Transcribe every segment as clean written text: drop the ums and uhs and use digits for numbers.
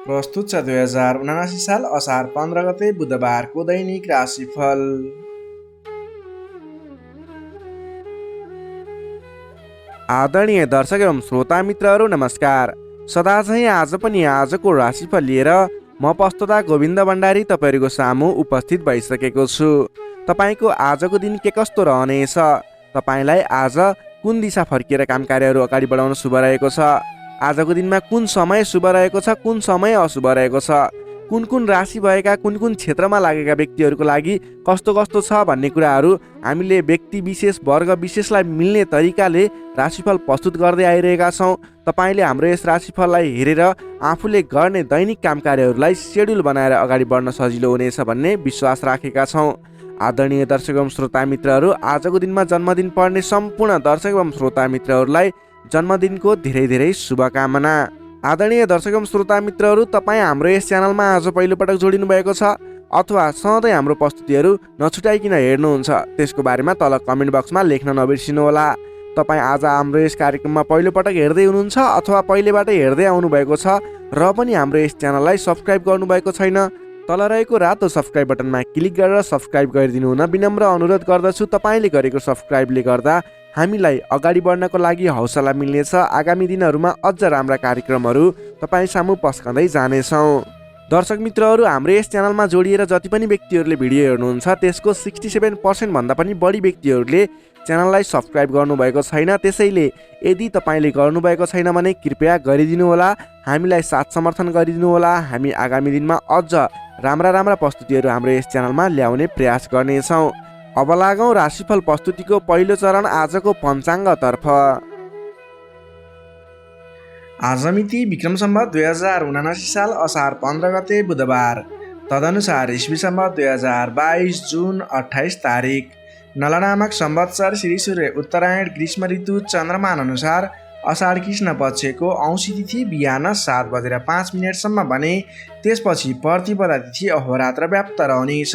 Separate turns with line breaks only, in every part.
प्रस्तुत छ 2079 साल असार 15 गते बुधबारको दैनिक राशिफल।
आदरणीय दर्शक एवं श्रोता मित्रहरू नमस्कार। सदाझै आज पनि आजको राशिफल लिएर म प्रस्तोता गोविन्द भण्डारी तपाईँहरूको सामु उपस्थित भइसकेको छु। तपाईँको आजको दिन के कस्तो रहनेछ, तपाईँलाई आज कुन दिशा फर्किएर काम कार्यहरू अगाडि बढाउन शुभ रहेको छ, आजको दिनमा कुन समय शुभ रहेको छ, कुन समय अशुभ रहेको छ, कुन कुन राशि भएका कुन कुन क्षेत्रमा लागेका व्यक्तिहरूको लागि कस्तो कस्तो छ भन्ने कुराहरू हामीले व्यक्ति विशेष वर्ग विशेषलाई मिल्ने तरिकाले राशिफल प्रस्तुत गर्दै आइरहेका छौँ। तपाईँले हाम्रो यस राशिफललाई हेरेर आफूले गर्ने दैनिक काम कार्यहरूलाई सेड्युल बनाएर अगाडि बढ्न सजिलो हुनेछ भन्ने विश्वास राखेका छौँ। आदरणीय दर्शक एवं श्रोता मित्रहरू, आजको दिनमा जन्मदिन पर्ने सम्पूर्ण दर्शक एवं श्रोता मित्रहरूलाई जन्मदिनको धेरै धेरै शुभकामना। आदरणीय दर्शक एवं श्रोता मित्रहरू, तपाईँ हाम्रो यस च्यानलमा आज पहिलोपटक जोडिनु भएको छ अथवा सधैँ हाम्रो प्रस्तुतिहरू नछुटाइकन हेर्नुहुन्छ, त्यसको बारेमा तल कमेन्ट बक्समा लेख्न नबिर्सिनुहोला। तपाईँ आज हाम्रो यस कार्यक्रममा पहिलोपटक हेर्दै हुनुहुन्छ अथवा पहिलेबाटै हेर्दै आउनुभएको छ र पनि हाम्रो यस च्यानललाई सब्सक्राइब गर्नुभएको छैन, तल रहेको रातो सब्सक्राइब बटनमा क्लिक गरेर सब्सक्राइब गरिदिनु हुन विनम्र अनुरोध गर्दछु। तपाईँले गरेको सब्सक्राइबले गर्दा हामीलाई अगाडि बढ्नको लागि हौसला मिल्नेछ। आगामी दिनहरूमा अझ राम्रा कार्यक्रमहरू तपाईँ सामु पस्कँदै जानेछौँ। दर्शक मित्रहरू, हाम्रो यस च्यानलमा जोडिएर जति पनि व्यक्तिहरूले भिडियो हेर्नुहुन्छ त्यसको 67% भन्दा पनि बढी व्यक्तिहरूले च्यानललाई सब्सक्राइब गर्नुभएको छैन। त्यसैले यदि तपाईँले गर्नुभएको छैन भने कृपया गरिदिनुहोला, हामीलाई साथ समर्थन गरिदिनुहोला। हामी आगामी दिनमा अझ राम्रा प्रस्तुतिहरू हाम्रो यस च्यानलमा ल्याउने प्रयास गर्नेछौँ। अब लागौँ राशिफल प्रस्तुतिको पहिलो चरण आजको पञ्चाङ्गतर्फ।
आज मिति विक्रम सम्वत 2079 साल असार 15 गते बुधबार, तदनुसार इस्वी सम्वत 2022 जुन 28 तारिक। नलनामक संवत्सर श्री सूर्य उत्तरायण ग्रीष्म ऋतु चन्द्रमान अनुसार असाढ कृष्ण पक्षको औँसी तिथि बिहान 7:05 भने त्यसपछि प्रतिपदा तिथि अहोरात्र व्याप्त रहनेछ।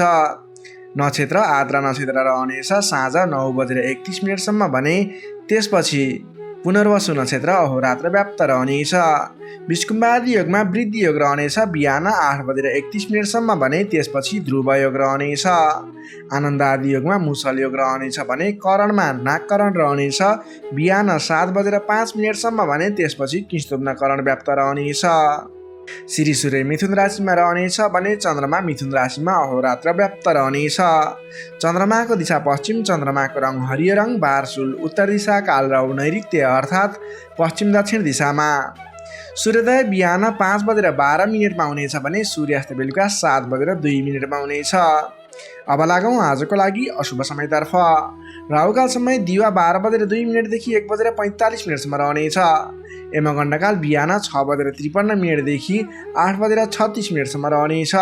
नक्षत्र आद्रा नक्षत्र रहनेछ साँझ 9:31 भने त्यसपछि पुनर्वसु नक्षत्र अहोरात्र व्याप्त रहनेछ। विष्कुम्बादी योगमा वृद्धि योग रहनेछ बिहान 8:31 भने त्यसपछि ध्रुव योग रहनेछ। आनन्दादि योगमा मुसल योग रहनेछ भने करणमा नागकरण रहनेछ बिहान 7:05 भने त्यसपछि किंस्तुब्न करण व्याप्त रहनेछ। श्री सूर्य मिथुन राशिमा रहनेछ भने चन्द्रमा मिथुन राशिमा अहोरात्र व्याप्त रहनेछ। चन्द्रमाको दिशा पश्चिम, चन्द्रमाको रङ हरियो रङ, बारसुल उत्तर दिशा, कालराउ नैऋत्य अर्थात् पश्चिम दक्षिण दिशामा। सूर्योदय बिहान 5:12 हुनेछ भने सूर्यास्त बेलुका 7:02 हुनेछ। अब लागौँ आजको लागि अशुभ समयतर्फ। राहुकाल समय दिवा 12:02 देखि 1:45 रहनेछ। यमगण्डकाल बिहान 6:53 देखि 8:36 रहनेछ।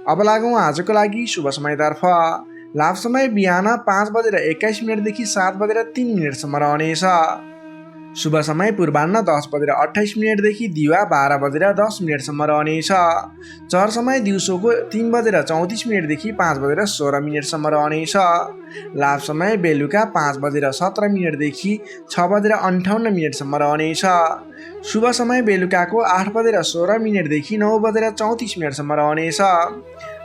अब लागौँ आजको लागि शुभ समयतर्फ। लाभ समय बिहान 5:21 देखि 7:03 रहनेछ। शुभ समय पूर्वाह्न 10:28 देखि दिवा 12:10 रहनेछ। चर समय दिउँसोको 3:34 देखि 5:16 रहनेछ। लाभ समय बेलुका 5:17 देखि 6:58 रहनेछ। शुभ समय बेलुकाको 8:16 देखि 9:34 रहनेछ।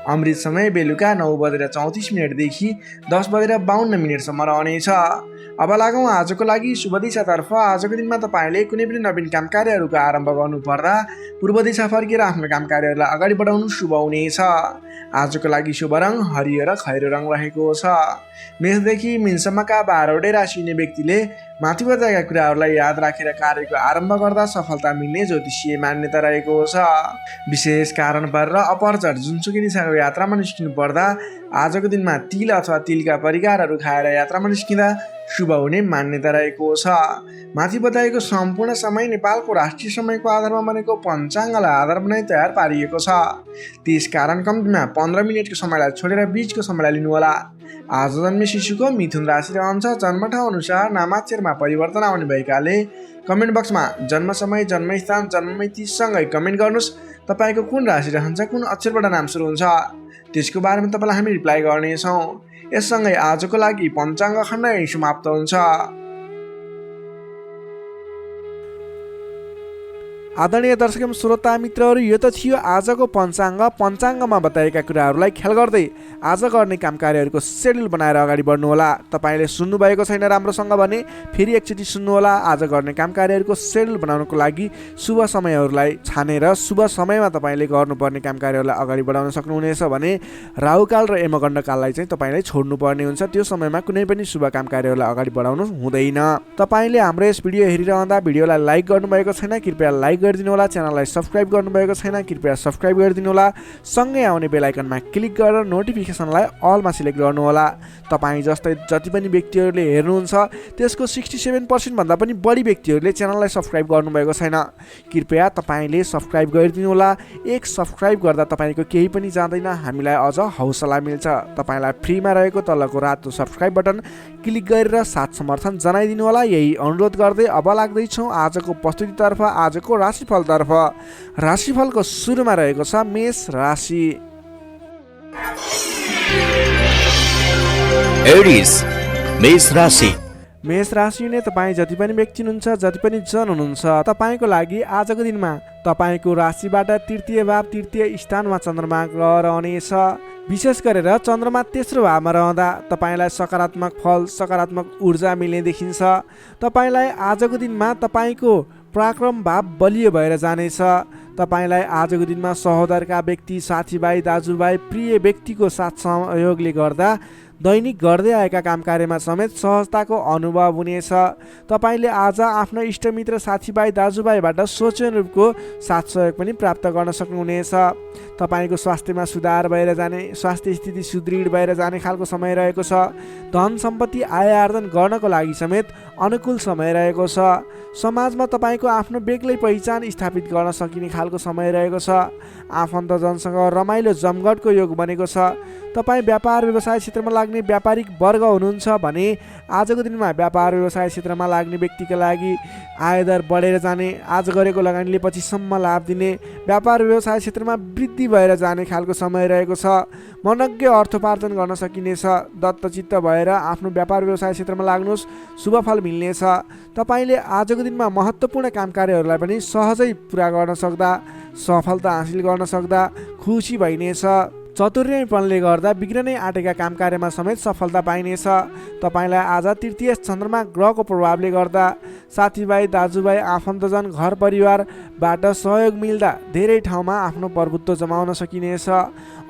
अमृत समय बेलुका 9:34 देखि 10:52 रहनेछ। अब लागौँ आजको लागि शुभ दिशातर्फ। आजको दिनमा तपाईँले कुनै पनि नवीन काम कार्यहरूको आरम्भ गर्नुपर्दा पूर्व दिशा फर्केर आफ्नो काम कार्यहरूलाई अगाडि बढाउनु शुभ हुनेछ। आजको लागि शुभ रङ हरियो र खैरो रङ रहेको छ। मेषदेखि मीनसम्मका 12वटै राशि हुने व्यक्तिले माथि बताएका कुराहरूलाई याद राखेर कार्यको आरम्भ गर्दा सफलता मिल्ने ज्योतिषीय मान्यता रहेको छ। विशेष कारण परेर अपरचट जुनसुकै दिशाको यात्रामा निस्किनु पर्दा आजको दिनमा तिल अथवा तिलका परिकारहरू खाएर यात्रामा निस्किँदा शुभ हुने मान्यता रहेको छ। माथि बताएको सम्पूर्ण समय नेपालको राष्ट्रिय समयको आधारमा बनेको पञ्चाङ्गलाई आधार बनाई तयार पारिएको छ। त्यसकारण कम्तीमा 15 मिनटको समयलाई छोडेर बीचको समयलाई लिनुहोला। आज जन्मे शिशुको मिथुन राशि रहन्छ। जन्मठाउँ अनुसार नामाक्षरमा परिवर्तन आउने भएकाले कमेन्ट बक्समा जन्म समय, जन्मस्थान, जन्ममितिसँगै कमेन्ट गर्नुहोस्। तपाईँको कुन राशि रहन्छ, कुन अक्षरबाट नाम सुरु हुन्छ, त्यसको बारेमा तपाईँलाई हामी रिप्लाई गर्नेछौँ। यससँगै आजको लागि पञ्चाङ्ग खण्ड यही समाप्त हुन्छ।
आदरणीय दर्शक एवं श्रोता मित्रहरू, यो त थियो आजको पञ्चाङ्गमा बताएका कुराहरूलाई ख्याल गर्दै आज गर्ने काम कार्यहरूको सेड्युल बनाएर अगाडि बढ्नुहोला। तपाईँले सुन्नुभएको छैन राम्रोसँग भने फेरि एकचोटि सुन्नुहोला। आज गर्ने काम कार्यहरूको सेड्युल बनाउनको लागि शुभ समयहरूलाई छानेर शुभ समयमा तपाईँले गर्नुपर्ने काम कार्यहरूलाई अगाडि बढाउन सक्नुहुनेछ भने राहुकाल र यमगण्डकाललाई चाहिँ तपाईँले छोड्नुपर्ने हुन्छ। त्यो समयमा कुनै पनि शुभ काम कार्यहरूलाई अगाडि बढाउनु हुँदैन। तपाईँले हाम्रो यस भिडियो हेरिरहँदा भिडियोलाई लाइक गर्नुभएको छैन, कृपया लाइक गरिदिनु होला। च्यानललाई सब्सक्राइब गर्नुभएको छैन, कृपया सब्सक्राइब गरिदिनु होला। सँगै आउने बेल आइकनमा क्लिक गरेर नोटिफिकेसनलाई अलमा सिलेक्ट गर्नुहोला। तपाईँ जस्तै जति पनि व्यक्तिहरूले हेर्नुहुन्छ त्यसको 67% भन्दा पनि बढी व्यक्तिहरूले च्यानललाई सब्सक्राइब गर्नुभएको छैन। कृपया तपाईँले सब्सक्राइब गरिदिनु होला। एक सब्सक्राइब गर्दा तपाईँको केही पनि जाँदैन, हामीलाई अझ हौसला मिल्छ। तपाईँलाई फ्रीमा रहेको तलको रातो सब्सक्राइब बटन क्लिक गरेर साथ समर्थन जनाइदिनु होला। यही अनुरोध गर्दै अब लाग्दैछौँ आजको प्रस्तुतितर्फ, आजको राशिफलतर्फ। राशिफलको सुरुमा रहेको छ मेष राशि।
एरिस मेष राशि।
मेष राशिले तपाईँ जति पनि व्यक्ति हुनुहुन्छ, जति पनि जन हुनुहुन्छ, तपाईँको लागि आजको दिनमा तपाईँको राशिबाट तृतीय भाव तृतीय स्थानमा चन्द्रमा ग्रह रहनेछ। विशेष गरेर चन्द्रमा तेस्रो भावमा रहँदा तपाईँलाई सकारात्मक फल सकारात्मक ऊर्जा मिल्ने देखिन्छ। तपाईँलाई आजको दिनमा तपाईँको पराक्रम भाव बलियो भएर जानेछ। तपाईँलाई आजको दिनमा सहोदरका व्यक्ति, साथीभाइ, दाजुभाइ, प्रिय व्यक्तिको साथ सहयोगले गर्दा दैनिक गर्दै आएका काम कार्यमा समेत सहजताको अनुभव हुनेछ। तपाईँले आज आफ्नो इष्टमित्र, साथीभाइ, दाजुभाइबाट सोचे अनुरूपको साथ सहयोग पनि प्राप्त गर्न सक्नुहुनेछ। तपाईँको स्वास्थ्यमा सुधार भएर जाने, स्वास्थ्य स्थिति सुदृढ भएर जाने खालको समय रहेको छ। धन सम्पत्ति आय आर्जन गर्नको लागि समेत अनुकूल समय रहेको छ। समाजमा तपाईँको आफ्नो बेग्लै पहिचान स्थापित गर्न सकिने खालको समय रहेको छ। आफन्तजनसँग रमाइलो जमघटको योग बनेको छ। तपाईँ व्यापार व्यवसाय क्षेत्रमा लाग्ने व्यापारिक वर्ग हुनुहुन्छ भने आजको दिनमा व्यापार व्यवसाय क्षेत्रमा लाग्ने व्यक्तिका लागि आयदर बढेर जाने, आज गरेको लगानीले पछिसम्म लाभ दिने, व्यापार व्यवसाय क्षेत्रमा वृद्धि भएर जाने खालको समय रहेको छ। मनज्ञ अर्थोपार्जन गर्न सकिनेछ। दत्तचित्त भएर आफ्नो व्यापार व्यवसाय क्षेत्रमा लाग्नुहोस्, शुभ फल मिल्नेछ। तपाईँले आजको दिनमा महत्त्वपूर्ण काम कार्यहरूलाई पनि सहजै पुरा गर्न सक्दा, सफलता हासिल गर्न सक्दा खुसी भइनेछ। चतुर्यपनले गर्दा बिग्रनै आँटेका काम कार्यमा समेत सफलता पाइनेछ। तपाईँलाई आज तृतीय चन्द्रमा ग्रहको प्रभावले गर्दा साथीभाइ, दाजुभाइ, आफन्तजन, घर परिवारबाट सहयोग मिल्दा धेरै ठाउँमा आफ्नो प्रभुत्व जमाउन सकिनेछ।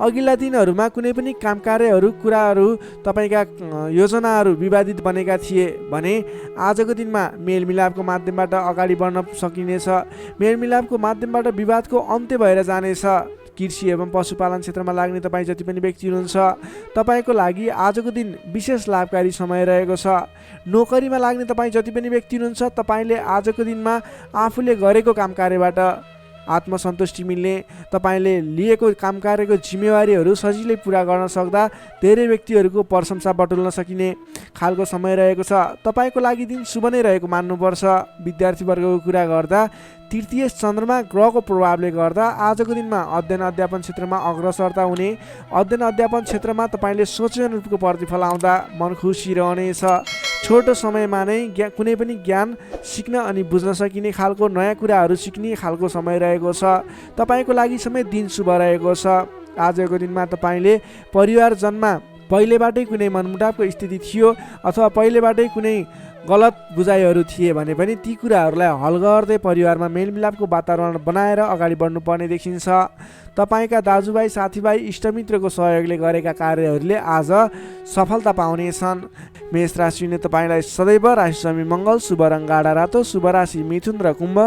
अघिल्ला दिनहरूमा कुनै पनि काम कार्यहरू कुराहरू तपाईँका योजनाहरू विवादित बनेका थिए भने आजको दिनमा मेलमिलापको माध्यमबाट अगाडि बढ्न सकिनेछ। मेलमिलापको माध्यमबाट विवादको अन्त्य भएर जानेछ। कृषि एवं पशुपालन क्षेत्रमा लाग्ने तपाईँ जति पनि व्यक्ति हुनुहुन्छ तपाईँको लागि आजको दिन विशेष लाभकारी समय रहेको छ। नोकरीमा लाग्ने तपाईँ जति पनि व्यक्ति हुनुहुन्छ तपाईँले आजको दिनमा आफूले गरेको काम कार्यबाट आत्मसन्तुष्टि मिल्ने, तपाईँले लिएको काम कार्यको जिम्मेवारीहरू सजिलै पुरा गर्न सक्दा धेरै व्यक्तिहरूको प्रशंसा बटुल्न सकिने खालको समय रहेको छ। तपाईँको लागि दिन शुभ नै रहेको मान्नुपर्छ। विद्यार्थी वर्गको कुरा गर्दा तृतीय चन्द्रमा ग्रहको प्रभावले गर्दा आजको दिनमा अध्ययन अध्यापन क्षेत्रमा अग्रसरता हुने, अध्ययन अध्यापन क्षेत्रमा तपाईँले सोचे अनुरूपको प्रतिफल आउँदा मन खुसी रहनेछ। छोटो समयमा नै कुनै पनि ज्ञान सिक्न अनि बुझ्न सकिने खालको नयाँ कुराहरू सिक्ने खालको समय रहेको छ। तपाईँको लागि समेत दिन शुभ रहेको छ। आजको दिनमा तपाईँले परिवारजनमा पहिलेबाटै कुनै मनमुटावको स्थिति थियो अथवा पहिलेबाटै कुनै गलत बुझाइहरू थिए भने पनि ती कुराहरूलाई हल गर्दै परिवारमा मेलमिलापको वातावरण बनाएर अगाडि बढ्नुपर्ने देखिन्छ। तपाईँका दाजुभाइ, साथीभाइ, इष्टमित्रको सहयोगले गरेका कार्यहरूले आज सफलता पाउनेछन्। मेष राशिले तपाईँलाई सदैव राशिस्वामी मङ्गल, शुभ रङ गाढा रातो, शुभ राशि मिथुन र कुम्भ,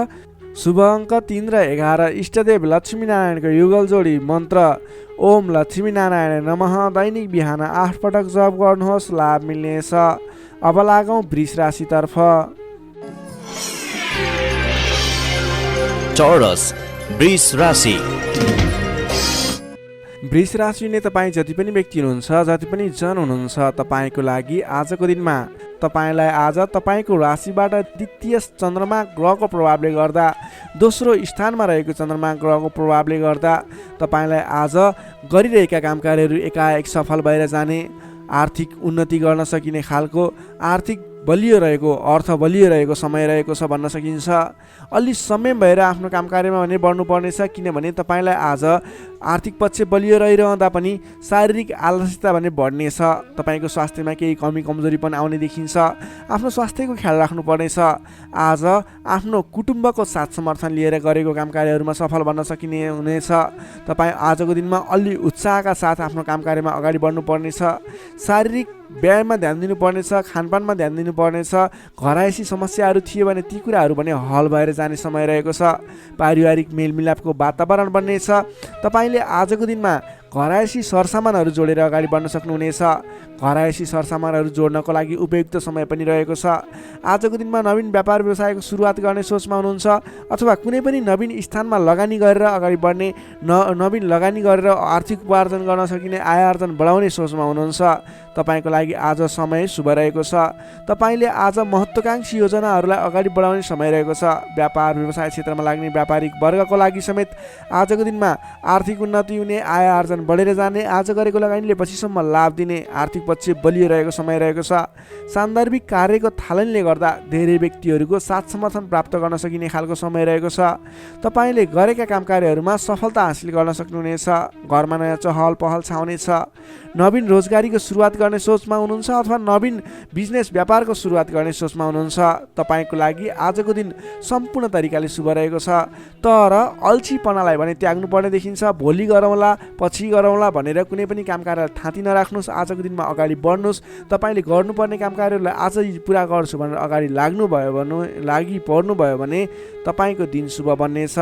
शुभ अङ्क 3 र 11, इष्टदेव लक्ष्मीनारायणको युगल जोडी मन्त्र ओम लक्ष्मीनारायण नमः दैनिक बिहान 8 पटक जप गर्नुहोस्, लाभ मिल्नेछ। अब लागौँ वृष राशितर्फ।
टोरस वृष राशि।
वृष राशिले तपाईँ जति पनि व्यक्ति हुनुहुन्छ, जति पनि जन हुनुहुन्छ तपाईँको लागि आजको दिनमा तपाईँलाई आज तपाईँको राशिबाट द्वितीय चन्द्रमा ग्रहको प्रभावले गर्दा, दोस्रो स्थानमा रहेको चन्द्रमा ग्रहको प्रभावले गर्दा तपाईँलाई आज गरिरहेका काम कार्यहरू एकाएक सफल भएर जाने, आर्थिक उन्नति गर्न सकिने खालको, आर्थिक बलियो रहेको, अर्थ बलियो रहेको समय रहेको छ भन्न सकिन्छ। अलि संयम भएर आफ्नो काम कार्यमा भने बढ्नुपर्नेछ, किनभने तपाईँलाई आज आर्थिक पक्ष बलियो रहिरहँदा पनि शारीरिक आलस्यता भने बढ्नेछ। तपाईँको स्वास्थ्यमा केही कमी कमजोरी पनि आउने देखिन्छ। आफ्नो स्वास्थ्यको ख्याल राख्नुपर्नेछ। आज आफ्नो कुटुम्बको साथ समर्थन लिएर गरेको काम कार्यहरूमा सफल बन्न सकिने हुनेछ। तपाईँ आजको दिनमा अलि उत्साहका साथ आफ्नो काम कार्यमा अगाडि बढ्नुपर्नेछ। शारीरिक व्यायाममा ध्यान दिनुपर्नेछ, खानपानमा ध्यान दिनुपर्नेछ। घरायसी समस्याहरू थिए भने ती कुराहरू पनि हल भएर जाने समय रहेको छ। पारिवारिक मेलमिलापको वातावरण बन्नेछ। तपाईँले आजको दिनमा घरायसी सरसामानहरू जोडेर अगाडि बढ्न सक्नुहुनेछ। घरायसी सरसामानहरू जोड्नको लागि उपयुक्त समय पनि रहेको छ। आजको दिनमा नवीन व्यापार व्यवसायको सुरुवात गर्ने सोचमा हुनुहुन्छ, अथवा कुनै पनि नवीन स्थानमा लगानी गरेर अगाडि बढ्ने, नवीन लगानी गरेर आर्थिक उपार्जन गर्न सकिने, आय आर्जन बढाउने सोचमा हुनुहुन्छ। तपाईँको लागि आज समय शुभ रहेको छ। तपाईँले आज महत्त्वाकांक्षी योजनाहरूलाई अगाडि बढाउने समय रहेको छ। व्यापार व्यवसाय क्षेत्रमा लाग्ने व्यापारिक वर्गको लागि समेत आजको दिनमा आर्थिक उन्नति हुने, आय आर्जन बढेर जाने, आज गरेको लगानीले पछिसम्म लाभ दिने, आर्थिक पक्ष बलियो रहेको समय रहेको छ। सान्दर्भिक कार्यको थालनीले गर्दा धेरै व्यक्तिहरूको साथ समर्थन प्राप्त गर्न सकिने खालको समय रहेको छ। तपाईँले गरेका काम कार्यहरूमा सफलता हासिल गर्न सक्नुहुनेछ। घरमा नयाँ चहल पहल छाउनेछ। नवीन रोजगारीको सुरुवात गर्ने सोचमा हुनुहुन्छ, अथवा नवीन बिजनेस व्यापारको सुरुवात गर्ने सोचमा हुनुहुन्छ। तपाईँको लागि आजको दिन सम्पूर्ण तरिकाले शुभ रहेको छ। तर अल्छीपनालाई भने त्याग्नुपर्ने देखिन्छ। भोलि गरौँला, पछि गरौँला भनेर कुनै पनि काम कार्य थाँती नराख्नुहोस्। आजको दिनमा अगाडि बढ्नुहोस्। तपाईँले गर्नुपर्ने काम कार्यहरूलाई आजै पुरा गर्छु भनेर अगाडि लागि पर्नुभयो भने तपाईँको दिन शुभ बन्नेछ।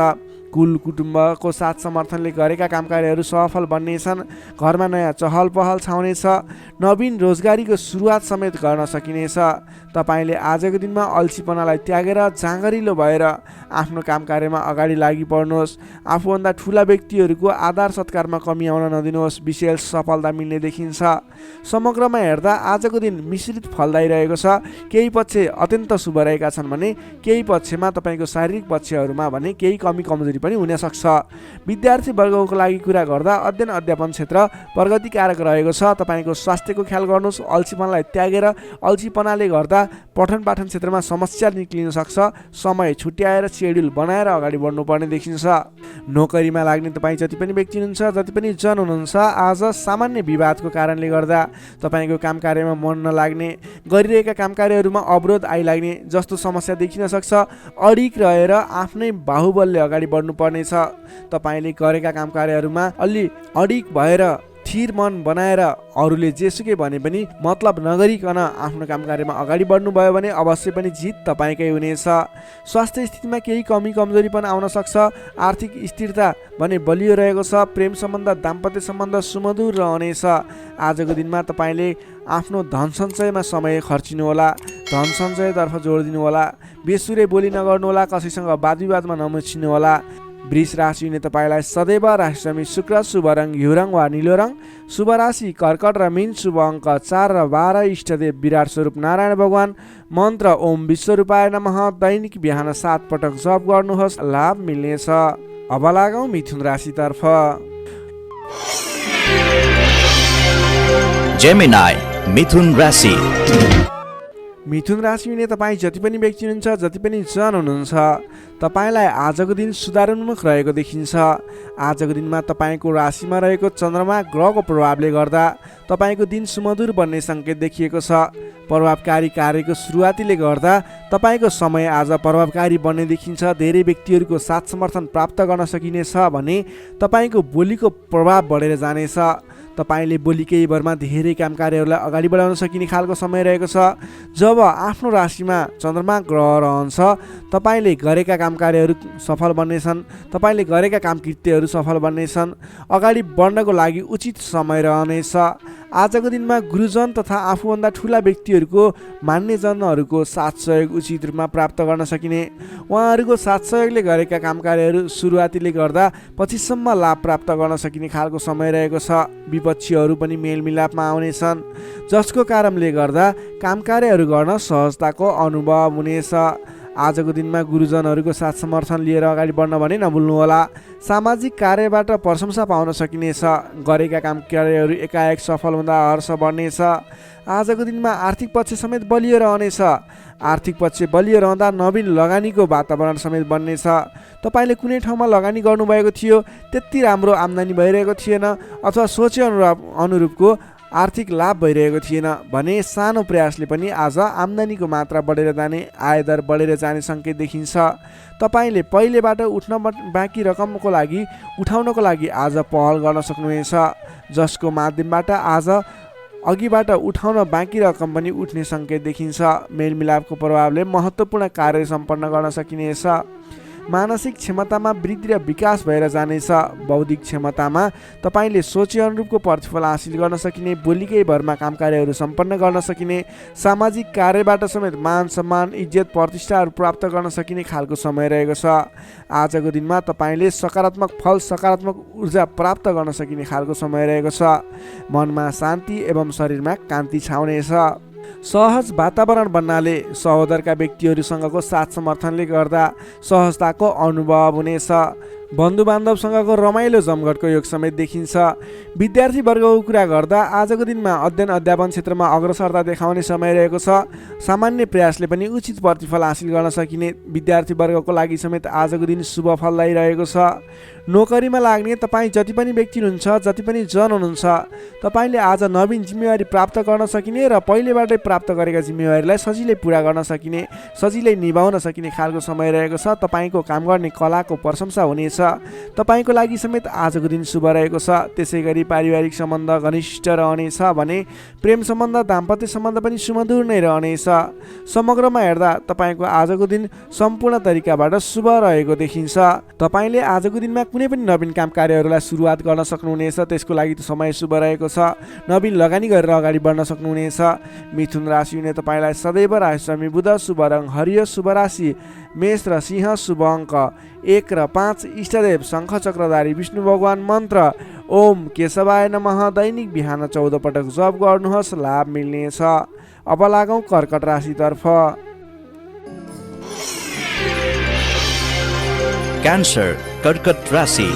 कुल कुटुम्बको साथ समर्थनले गरेका काम कार्यहरू सफल बन्नेछन्। घरमा नयाँ चहल पहल छाउनेछ। नवीन रोजगारीको सुरुवात समेत गर्न सकिनेछ। तपाईँले आजको दिनमा अल्छीपनालाई त्यागेर जाँगरिलो भएर आफ्नो काम कार्यमा अगाडि लागि पर्नुहोस्। आफूभन्दा ठुला व्यक्तिहरूको आदर सत्कारमा कमी आउन नदिनुहोस्। विशेष सफलता मिल्ने देखिन्छ। समग्रमा हेर्दा आजको दिन मिश्रित फलदायी रहेको छ। केही पक्ष अत्यन्त शुभ रहेका छन् भने केही पक्षमा तपाईँको शारीरिक पक्षहरूमा भने केही कमी कमजोरी पनि हुन सक्छ। विद्यार्थी वर्गको लागि कुरा गर्दा अध्ययन अध्यापन क्षेत्र प्रगतिकारक रहेको छ। तपाईँको स्वास्थ्यको ख्याल गर्नुहोस्। अल्छीपनालाई त्यागेर, अल्छीपनाले गर्दा पठन पाठन क्षेत्रमा समस्या निक्लिन सक्छ। समय छुट्याएर सेड्युल बनाएर अगाडि बढ्नुपर्ने देखिन्छ। नोकरीमा लाग्ने तपाईँ जति पनि व्यक्ति हुनुहुन्छ, जति पनि जन हुनुहुन्छ, आज सामान्य विवादको कारणले गर्दा तपाईँको काम कार्यमा मन नलाग्ने, गरिरहेका काम कार्यहरूमा अवरोध आइलाग्ने जस्तो समस्या देखिन सक्छ। अडिक रहेर आफ्नै बाहुबलले अगाडि बढ्नुपर्नेछ। तपाईँले गरेका काम कार्यहरूमा अलि अडिक भएर स्थिर मन बनाएर अरूले जेसुकै भने पनि मतलब नगरिकन आफ्नो काम कार्यमा अगाडि बढ्नुभयो भने अवश्य पनि जित तपाईँकै हुनेछ। स्वास्थ्य स्थितिमा केही कमी कमजोरी पनि आउन सक्छ। आर्थिक स्थिरता भने बलियो रहेको छ। प्रेम सम्बन्ध, दाम्पत्य सम्बन्ध सुमधुर रहनेछ। आजको दिनमा तपाईँले आफ्नो धन सञ्चयमा समय खर्चिनुहोला। धन सञ्चयतर्फ जोड दिनुहोला। बेसुरे बोली नगर्नुहोला। कसैसँग वादविवादमा नमुछिनुहोला। वृष राशि हुने तपाईँलाई सदैव राशिसमी शुक्र, शुभ रङ घिउ रङ वा निलो रङ, शुभ राशि कर्कट र मीन, शुभ अङ्क 4 र 12, इष्टदेव विराट स्वरूप नारायण भगवान, मन्त्र ओम विश्वरूपाय नमः। दैनिक बिहान 7 पटक जप गर्नुहोस्, लाभ मिल्नेछ। अब लागौँ मिथुन राशितर्फ।
जेमिनाई मिथुन राशि।
मिथुन राशि हुने तपाईँ जति पनि व्यक्ति हुनुहुन्छ, जति पनि जन हुनुहुन्छ, तपाईँलाई आजको दिन सुधारोन्मुख रहेको देखिन्छ। आजको दिनमा तपाईँको राशिमा रहेको चन्द्रमा ग्रहको प्रभावले गर्दा तपाईँको दिन सुमधुर बन्ने सङ्केत देखिएको छ। प्रभावकारी कार्यको सुरुवातीले गर्दा तपाईँको समय आज प्रभावकारी बन्ने देखिन्छ। धेरै व्यक्तिहरूको साथ समर्थन प्राप्त गर्न सकिनेछ भने तपाईँको बोलीको प्रभाव बढेर जानेछ। तपाईँले बोली केही भरमा धेरै काम कार्यहरूलाई अगाडि बढाउन सकिने खालको समय रहेको छ। जब आफ्नो राशिमा चन्द्रमा ग्रह रहन्छ, तपाईँले गरेका काम कार्यहरू सफल बन्नेछन्। तपाईँले गरेका काम कृत्यहरू सफल बन्नेछन्। अगाडि बढ्नको लागि उचित समय रहनेछ। आजको दिनमा गुरुजन तथा आफूभन्दा ठुला व्यक्तिहरूको मान्यजनहरूको साथ सहयोग उचित रूपमा प्राप्त गर्न सकिने। उहाँहरूको साथ सहयोगले गरेका काम कार्यहरू सुरुवातीले गर्दा पछिसम्म लाभ प्राप्त गर्न सकिने खालको समय रहेको छ। विपक्षीहरू पनि मेलमिलापमा आउनेछन्, जसको कारणले गर्दा काम कार्यहरू गर्न सहजताको अनुभव हुनेछ। आजको दिनमा गुरुजनहरूको साथ समर्थन लिएर अगाडि बढ्न भने नभुल्नुहोला। सामाजिक कार्यबाट प्रशंसा पाउन सकिनेछ। गरेका काम कार्यहरू एकाएक सफल हुँदा हर्ष बढ्नेछ। आजको दिनमा आर्थिक पक्ष समेत बलियो रहनेछ। आर्थिक पक्ष बलियो रहँदा नवीन लगानीको वातावरण समेत बन्नेछ। तपाईँले कुनै ठाउँमा लगानी गर्नुभएको थियो, त्यति राम्रो आम्दानी भइरहेको थिएन अथवा सोचे अनुरूपको आर्थिक लाभ भइरहेको थिएन भने सानो प्रयासले पनि आज आम्दानीको मात्रा बढेर जाने, आयदर बढेर जाने सङ्केत देखिन्छ। तपाईँले पहिलेबाट बाँकी रकमको लागि उठाउनको लागि आज पहल गर्न सक्नुहुनेछ, जसको माध्यमबाट आज अघिबाट उठाउन बाँकी रकम पनि उठ्ने सङ्केत देखिन्छ। मेलमिलापको प्रभावले महत्त्वपूर्ण कार्य सम्पन्न गर्न सकिनेछ। मानसिक क्षमतामा वृद्धि र विकास भएर जानेछ। बौद्धिक क्षमतामा तपाईँले सोचे अनुरूपको प्रतिफल हासिल गर्न सकिने, बोलीकै भरमा काम कार्यहरू सम्पन्न गर्न सकिने, सामाजिक कार्यबाट समेत मान सम्मान, इज्जत, प्रतिष्ठाहरू प्राप्त गर्न सकिने खालको समय रहेको छ। आजको दिनमा तपाईँले सकारात्मक फल, सकारात्मक ऊर्जा प्राप्त गर्न सकिने खालको समय रहेको छ। मनमा शान्ति एवं शरीरमा कान्ति छाउनेछ। सहज वातावरण बन्नाले सहोदरका व्यक्तिहरूसँगको साथ समर्थनले गर्दा सहजताको अनुभव हुनेछ। बन्धुबान्धवसँगको रमाइलो जमघटको योग समेत देखिन्छ। विद्यार्थी वर्गको कुरा गर्दा आजको दिनमा अध्ययन अध्यापन क्षेत्रमा अग्रसरता देखाउने समय रहेको छ। सामान्य प्रयासले पनि उचित प्रतिफल हासिल गर्न सकिने विद्यार्थी वर्गको लागि समेत आजको दिन शुभ फलदायी रहेको छ। नोकरीमा लाग्ने तपाईँ जति पनि व्यक्ति हुनुहुन्छ, जति पनि जन हुनुहुन्छ, तपाईँले आज नवीन जिम्मेवारी प्राप्त गर्न सकिने र पहिलेबाटै प्राप्त गरेका जिम्मेवारीलाई सजिलै पुरा गर्न सकिने, सजिलै निभाउन सकिने खालको समय रहेको छ। तपाईँको काम गर्ने कलाको प्रशंसा हुनेछ। तपाईँको लागि समेत आजको दिन शुभ रहेको छ। त्यसै गरी पारिवारिक सम्बन्ध घनिष्ठ रहनेछ भने प्रेम सम्बन्ध, दाम्पत्य सम्बन्ध पनि सुमधुर नै रहनेछ। समग्रमा हेर्दा तपाईँको आजको दिन सम्पूर्ण तरिकाबाट शुभ रहेको देखिन्छ। तपाईँले आजको दिनमा कुनै पनि नवीन काम कार्यहरूलाई सुरुवात गर्न सक्नुहुनेछ, त्यसको लागि समय शुभ रहेको छ। नवीन लगानी गरेर अगाडि बढ्न सक्नुहुनेछ। मिथुन राशि हुने तपाईँलाई सदैव राशिस्वामी बुध, शुभ रङ हरियो, शुभ राशि मेष र सिंह, शुभ अङ्क 1 र 5, इष्टदेव शङ्ख चक्रधारी विष्णु भगवान, मन्त्र ओम केशवाय नमः। दैनिक बिहान 14 पटक जप गर्नुहोस्, लाभ मिल्नेछ। अब लागौँ कर्कट राशितर्फ।
क्यान्सर कर्कट राशि।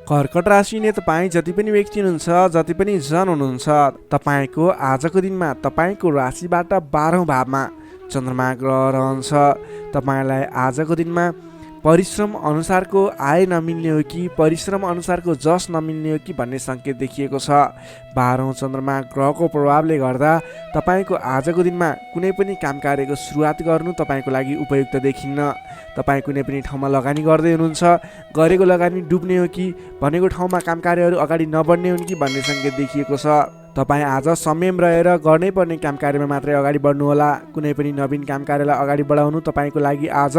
कर्कट राशि ने तपाईँ जति पनि व्यक्ति हुनुहुन्छ, जति पनि जन हुनुहुन्छ, तपाईँको आजको दिनमा तपाईँको राशिबाट 12औं भावमा चन्द्रमा ग्रह रहन्छ। तपाईँलाई आजको दिनमा परिश्रम अनुसारको आय नमिल्ने हो कि परिश्रम अनुसारको जस नमिल्ने हो कि भन्ने सङ्केत देखिएको छ। 12औं चन्द्रमा ग्रहको प्रभावले गर्दा तपाईँको आजको दिनमा कुनै पनि काम कार्यको सुरुवात गर्नु तपाईँको लागि उपयुक्त देखिन्न। तपाईँ कुनै पनि ठाउँमा लगानी गर्दै हुनुहुन्छ, गरेको लगानी डुब्ने हो कि भनेको ठाउँमा काम कार्यहरू अगाडि नबढ्ने हुन् कि भन्ने सङ्केत देखिएको छ। तपाईँ आज संयम रहेर गर्नै पर्ने काम कार्यमा मात्रै अगाडि बढ्नुहोला। कुनै पनि नवीन काम कार्यलाई अगाडि बढाउनु तपाईँको लागि आज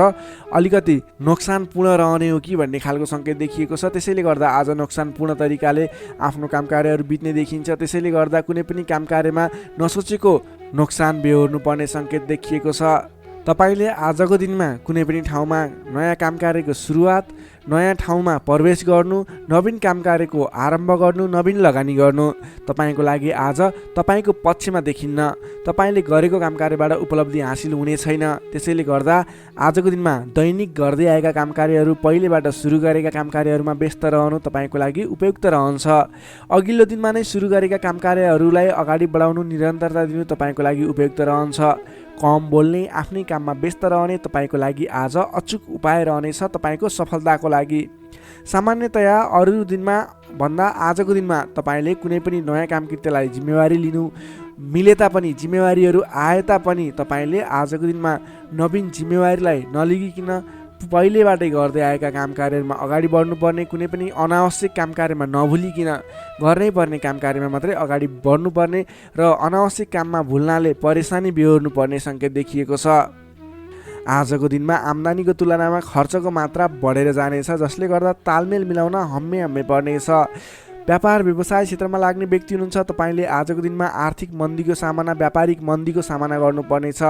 अलिकति नोक्सानपूर्ण रहने हो कि भन्ने खालको सङ्केत देखिएको छ। त्यसैले गर्दा आज नोक्सानपूर्ण तरिकाले आफ्नो काम कार्यहरू बित्ने देखिन्छ। त्यसैले गर्दा कुनै पनि काम कार्यमा नसोचेको नोक्सान बेहोर्नु पर्ने सङ्केत देखिएको छ। तपाईँले आजको दिनमा कुनै पनि ठाउँमा नयाँ काम कार्यको सुरुवात, नयाँ ठाउँमा प्रवेश गर्नु, नवीन काम कार्यको आरम्भ गर्नु, नवीन लगानी गर्नु तपाईँको लागि आज तपाईँको पक्षमा देखिन्न। तपाईँले गरेको काम कार्यबाट उपलब्धि हासिल हुने छैन। त्यसैले गर्दा आजको दिनमा दैनिक गर्दै आएका काम कार्यहरू, पहिलेबाट सुरु गरेका काम कार्यहरूमा व्यस्त रहनु तपाईँको लागि उपयुक्त रहन्छ। अघिल्लो दिनमा नै सुरु गरेका काम कार्यहरूलाई अगाडि बढाउनु, निरन्तरता दिनु तपाईँको लागि उपयुक्त रहन्छ। कम बोल्ने, आफ्नै काममा व्यस्त रहने तपाईँको लागि आज अचुक उपाय रहनेछ तपाईँको सफलताको लागि। सामान्यतया अरू दिनमा भन्दा आजको दिनमा तपाईँले कुनै पनि नयाँ काम कृत्यलाई जिम्मेवारी लिनु मिले तापनि, जिम्मेवारीहरू आए तापनि तपाईँले आजको दिनमा नवीन जिम्मेवारीलाई नलिगिकन पहिलेबाटै गर्दै आएका काम कार्यहरूमा अगाडि बढ्नुपर्ने, कुनै पनि अनावश्यक काम कार्यमा नभुलिकन गर्नै पर्ने काम कार्यमा मात्रै अगाडि बढ्नुपर्ने र अनावश्यक काममा भुल्नाले परेशानी बेहोर्नु पर्ने सङ्केत देखिएको छ। आजको दिनमा आम्दानीको तुलनामा खर्चको मात्रा बढेर जानेछ, जसले गर्दा तालमेल मिलाउन हम्मे पर्नेछ। व्यापार व्यवसाय क्षेत्रमा लाग्ने व्यक्ति हुनुहुन्छ, तपाईँले आजको दिनमा आर्थिक मन्दीको सामना, व्यापारिक मन्दीको सामना गर्नुपर्नेछ।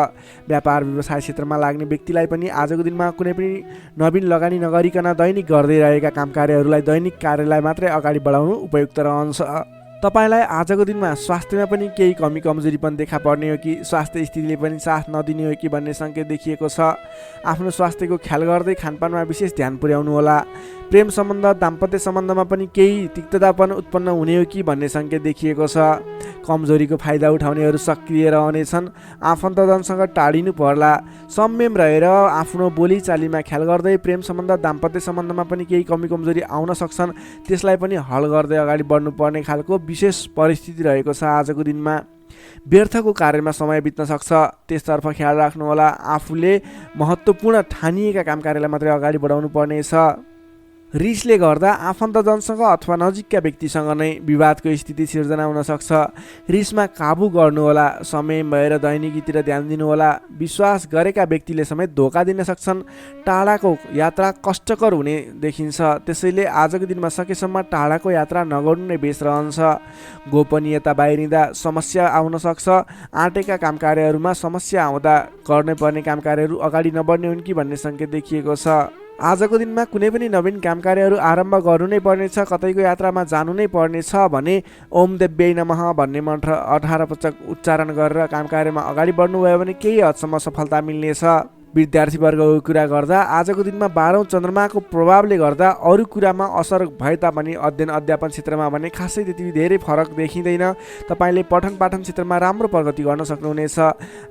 व्यापार व्यवसाय क्षेत्रमा लाग्ने व्यक्तिलाई पनि आजको दिनमा कुनै पनि नवीन लगानी नगरिकन दैनिक गर्दै रहेका काम कार्यहरूलाई, दैनिक कार्यलाई मात्रै अगाडि बढाउनु उपयुक्त रहन्छ। तपाईँलाई आजको दिनमा स्वास्थ्यमा पनि केही कमी कमजोरी पनि देखा पर्ने हो कि स्वास्थ्य स्थितिले पनि साथ नदिने हो कि भन्ने सङ्केत देखिएको छ। आफ्नो स्वास्थ्यको ख्याल गर्दै खानपानमा विशेष ध्यान पुर्याउनु होला। प्रेम सम्बन्ध दाम्पत्य सम्बन्धमा पनि केही तिक्ततापन उत्पन्न हुने हो कि भन्ने सङ्केत देखिएको छ। कमजोरीको फाइदा उठाउनेहरू सक्रिय रहनेछन्। आफन्तजनसँग टाढिनु पर्ला। संयम रहेर आफ्नो बोलीचालीमा ख्याल गर्दै प्रेम सम्बन्ध दाम्पत्य सम्बन्धमा पनि केही कमी कमजोरी आउन सक्छन्, त्यसलाई पनि हल गर्दै अगाडि बढ्नुपर्ने खालको विशेष परिस्थिति रहेको छ। आजको दिनमा व्यर्थको कार्यमा समय बित्न सक्छ, त्यसतर्फ ख्याल राख्नुहोला। आफूले महत्त्वपूर्ण ठानिएका काम कार्यलाई मात्रै अगाडि बढाउनु पर्नेछ। रिसले गर्दा आफन्तजनसँग अथवा नजिकका व्यक्तिसँग नै विवादको स्थिति सिर्जना हुन सक्छ। रिसमा काबु गर्नुहोला। समय भएर दैनिकीतिर ध्यान दिनुहोला। विश्वास गरेका व्यक्तिले समेत धोका दिन सक्छन्। टाढाको यात्रा कष्टकर हुने देखिन्छ, त्यसैले आजको दिनमा सकेसम्म टाढाको यात्रा नगर्नु नै बेस रहन्छ। गोपनीयता बाहिरिँदा समस्या आउन सक्छ। आँटेका काम कार्यहरूमा समस्या आउँदा गर्नै पर्ने काम कार्यहरू अगाडि नबढ्ने हुन् कि भन्ने सङ्केत देखिएको छ। आजको दिनमा कुनै पनि नवीन काम कार्यहरू आरम्भ गर्नु नै पर्नेछ। कतैको यात्रामा जानु नै पर्नेछ भने ओम देव्यै नमः भन्ने मन्त्र 18 पटक उच्चारण गरेर काम कार्यमा अगाडि बढ्नुभयो भने केही हदसम्म सफलता मिल्नेछ। विद्यार्थीवर्गको कुरा गर्दा आजको दिनमा 12औं चन्द्रमाको प्रभावले गर्दा अरू कुरामा असर भए तापनि अध्ययन अध्यापन क्षेत्रमा भने खासै त्यति धेरै फरक देखिँदैन। तपाईँले पठन पाठन क्षेत्रमा राम्रो प्रगति गर्न सक्नुहुनेछ।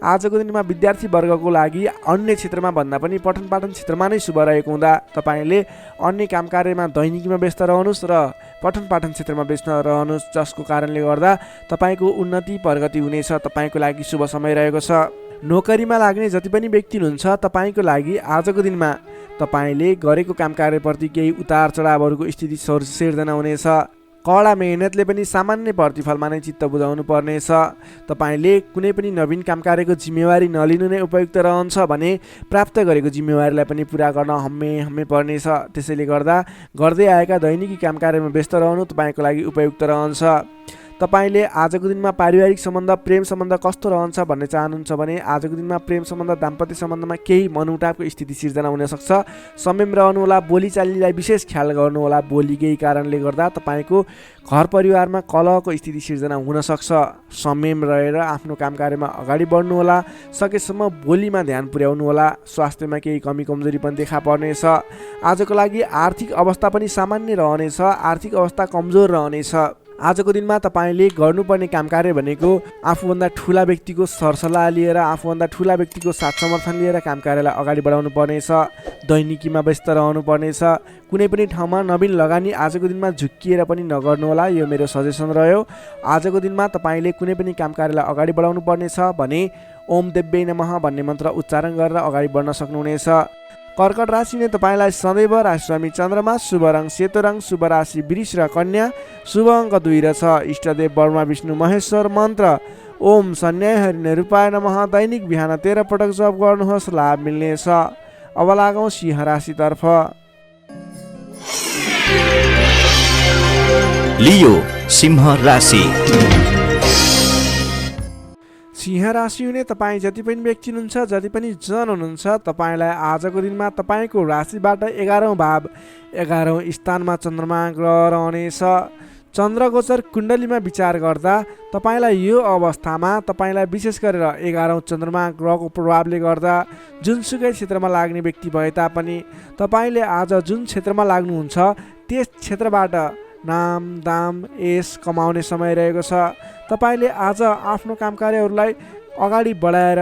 आजको दिनमा विद्यार्थीवर्गको लागि अन्य क्षेत्रमा भन्दा पनि पठन पाठन क्षेत्रमा नै शुभ रहेको हुँदा तपाईँले अन्य काम कार्यमा दैनिकीमा व्यस्त रहनुहोस् र पठन पाठन क्षेत्रमा व्यस्त रहनुहोस्, जसको कारणले गर्दा तपाईँको उन्नति प्रगति हुनेछ। तपाईँको लागि शुभ समय रहेको छ। नोकरीमा लाग्ने जति पनि व्यक्ति हुनुहुन्छ तपाईँको लागि आजको दिनमा तपाईँले गरेको काम कार्यप्रति केही उतार चढावहरूको स्थिति सिर्जना हुनेछ। कडा मेहनतले पनि सामान्य प्रतिफलमा नै चित्त बुझाउनु पर्नेछ। तपाईँले कुनै पनि नवीन काम कार्यको जिम्मेवारी नलिनु नै उपयुक्त रहन्छ भने प्राप्त गरेको जिम्मेवारीलाई पनि पुरा गर्न हम्मे पर्नेछ। त्यसैले गर्दा गर्दै आएका दैनिकी काम कार्यमा व्यस्त रहनु तपाईँको लागि उपयुक्त रहन्छ। तपाईँले आजको दिनमा पारिवारिक सम्बन्ध प्रेम सम्बन्ध कस्तो रहन्छ भन्ने चाहनुहुन्छ भने आजको दिनमा प्रेम सम्बन्ध दाम्पत्य सम्बन्धमा केही मनमुटावको स्थिति सिर्जना हुनसक्छ। संयम रहनुहोला। बोलीचालीलाई विशेष ख्याल गर्नुहोला। बोलीकै कारणले गर्दा तपाईँको घर परिवारमा कलहको स्थिति सिर्जना हुनसक्छ। संयम रहेर आफ्नो काम कार्यमा अगाडि बढ्नुहोला। सकेसम्म बोलीमा ध्यान पुर्याउनुहोला। स्वास्थ्यमा केही कमी कमजोरी पनि देखा पर्नेछ। आजको लागि आर्थिक अवस्था पनि सामान्य रहनेछ। आर्थिक अवस्था कमजोर रहनेछ। आजको दिनमा तपाईँले गर्नुपर्ने काम कार्य भनेको आफूभन्दा ठुला व्यक्तिको सरसल्लाह लिएर आफूभन्दा ठुला व्यक्तिको साथ समर्थन लिएर काम कार्यलाई अगाडि बढाउनु पर्नेछ। दैनिकीमा व्यस्त रहनु पर्नेछ। कुनै पनि ठाउँमा नवीन लगानी आजको दिनमा झुक्किएर पनि नगर्नुहोला, यो मेरो सजेसन रह्यो। आजको दिनमा तपाईँले कुनै पनि काम कार्यलाई अगाडि बढाउनु पर्नेछ भने ओम देव्यै नमः भन्ने मन्त्र उच्चारण गरेर अगाडि बढ्न सक्नुहुनेछ। कर्कट राशिले तपाईँलाई सदैव राशिस्वामी चन्द्रमा, शुभ रङ सेतो रङ, शुभ राशि वृष र कन्या, शुभ अङ्क 2 र 6, इष्टदेव ब्रह्मा विष्णु महेश्वर, मन्त्र ओम सन्याय हरिणे रूपाय नमः। दैनिक बिहान 13 पटक जप गर्नुहोस्, लाभ मिल्नेछ। अब लागौँ सिंह राशितर्फ।
लियो सिंह राशि।
सिंह राशि हुने तपाईँ जति पनि व्यक्ति हुनुहुन्छ, जति पनि जन हुनुहुन्छ, तपाईँलाई आजको दिनमा तपाईँको राशिबाट 11औं भाव 11औं स्थानमा चन्द्रमा ग्रह रहनेछ। चन्द्रगोचर कुण्डलीमा विचार गर्दा तपाईँलाई यो अवस्थामा तपाईँलाई विशेष गरेर 11औं चन्द्रमा ग्रहको प्रभावले गर्दा जुनसुकै क्षेत्रमा लाग्ने व्यक्ति भए तापनि तपाईँले आज जुन क्षेत्रमा लाग्नुहुन्छ त्यस क्षेत्रबाट नाम दाम यश कमाउने समय रहेको छ। तपाईँले आज आफ्नो काम कार्यहरूलाई अगाडि बढाएर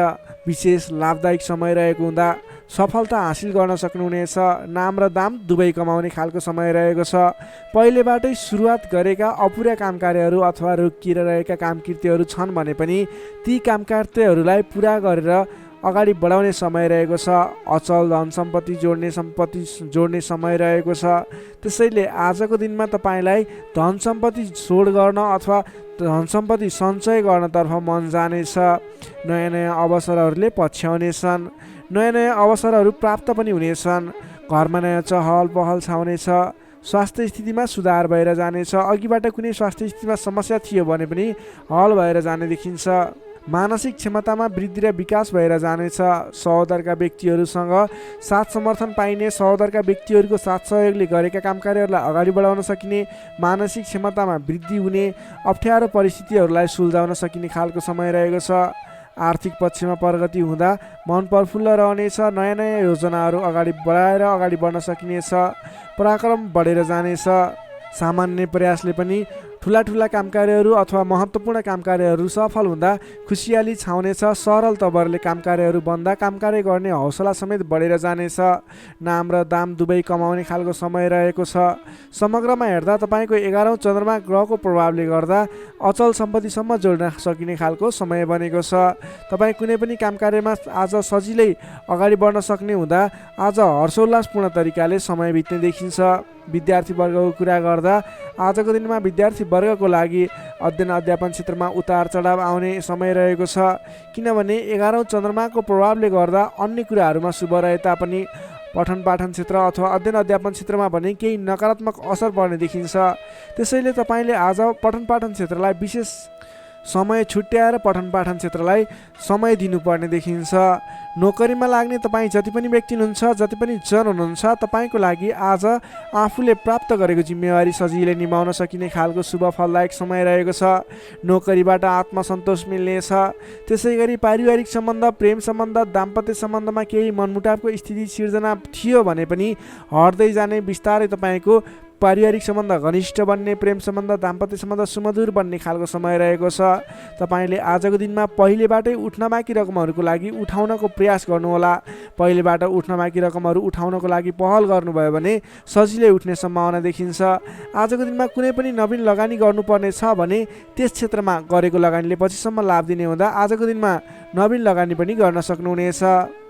विशेष लाभदायक समय रहेको हुँदा सफलता हासिल गर्न सक्नुहुनेछ। नाम र दाम दुवै कमाउने खालको समय रहेको छ। पहिलेबाटै सुरुवात गरेका अपुरा काम कार्यहरू अथवा रोकिएर रहेका काम कृत्यहरू छन् भने पनि ती काम कार्यहरूलाई पुरा गरेर अगाडि बढाउने समय रहेको छ। अचल धन सम्पत्ति जोड्ने समय रहेको छ। त्यसैले आजको दिनमा तपाईँलाई धन सम्पत्ति जोड गर्न अथवा धन सम्पत्ति सञ्चय गर्नतर्फ मन जानेछ। नयाँ नयाँ अवसरहरूले पछ्याउनेछन्। नयाँ नयाँ अवसरहरू प्राप्त पनि हुनेछन्। घरमा नयाँ चहल पहल छाउनेछ। स्वास्थ्य स्थितिमा सुधार भएर जानेछ। अघिबाट कुनै स्वास्थ्य स्थितिमा समस्या थियो भने पनि हल भएर जाने देखिन्छ। मानसिक क्षमतामा वृद्धि र विकास भएर जानेछ। सहोदरका व्यक्तिहरूसँग साथ समर्थन पाइने, सहोदरका व्यक्तिहरूको साथ सहयोगले गरेका काम कार्यहरूलाई अगाडि बढाउन सकिने, मानसिक क्षमतामा वृद्धि हुने, अप्ठ्यारो परिस्थितिहरूलाई सुल्झाउन सकिने खालको समय रहेको छ। आर्थिक पक्षमा प्रगति हुँदा मन प्रफुल्ल रहनेछ। नयाँ नयाँ योजनाहरू अगाडि बढाएर अगाडि बढ्न सकिनेछ। पराक्रम बढेर जानेछ। सामान्य प्रयासले पनि ठुला ठुला काम कार्यहरू अथवा महत्त्वपूर्ण काम कार्यहरू सफल हुँदा खुसियाली छाउनेछ। सरल तवरले काम कार्यहरू बन्दा काम कार्य गर्ने हौसला समेत बढेर जानेछ। नाम र दाम दुवै कमाउने खालको समय रहेको छ। समग्रमा हेर्दा तपाईँको 11औँ चन्द्रमा ग्रहको प्रभावले गर्दा अचल सम्पत्तिसम्म जोड्न सकिने खालको समय बनेको छ। तपाईँ कुनै पनि काम कार्यमा आज सजिलै अगाडि बढ्न सक्ने हुँदा आज हर्षोल्लासपूर्ण तरिकाले समय बित्ने देखिन्छ। विद्यार्थी वर्गको कुरा गर्दा आजको दिनमा विद्यार्थी वर्गको लागि अध्ययन अध्यापन क्षेत्रमा उतार चढाव आउने समय रहेको छ। किनभने 11औँ चन्द्रमाको प्रभावले गर्दा अन्य कुराहरूमा शुभ रहे तापनि पठन पाठन क्षेत्र अथवा अध्ययन अध्यापन क्षेत्रमा भने केही नकारात्मक असर पर्ने देखिन्छ। त्यसैले तपाईँले आज पठन पाठन क्षेत्रलाई विशेष समय छुट्याएर पठन पाठन क्षेत्रलाई समय दिनुपर्ने देखिन्छ। नोकरीमा लाग्ने तपाईँ जति पनि व्यक्ति हुनुहुन्छ, जति पनि जन हुनुहुन्छ, तपाईँको लागि आज आफूले प्राप्त गरेको जिम्मेवारी सजिलै निभाउन सकिने खालको शुभ फलदायक समय रहेको छ। नोकरीबाट आत्मसन्तोष मिल्नेछ। त्यसै गरी पारिवारिक सम्बन्ध, प्रेम सम्बन्ध, दाम्पत्य सम्बन्धमा केही मनमुटावको स्थिति सिर्जना थियो भने पनि हट्दै जाने, बिस्तारै तपाईँको पारिवारिक सम्बन्ध घनिष्ठ बन्ने, प्रेम सम्बन्ध, दाम्पत्य सम्बन्ध सुमधुर बन्ने खालको समय रहेको छ। तपाईँले आजको दिनमा पहिलेबाटै उठ्न बाँकी रकमहरूको लागि उठाउनको प्रयास गर्नुहोला। पहिलेबाट उठ्न बाँकी रकमहरू उठाउनको लागि पहल गर्नुभयो भने सजिलै उठ्ने सम्भावना देखिन्छ। आजको दिनमा कुनै पनि नवीन लगानी गर्नुपर्ने छ भने त्यस क्षेत्रमा गरेको लगानीले पछिसम्म लाभ दिने हुँदा आजको दिनमा नवीन लगानी पनि गर्न सक्नुहुनेछ।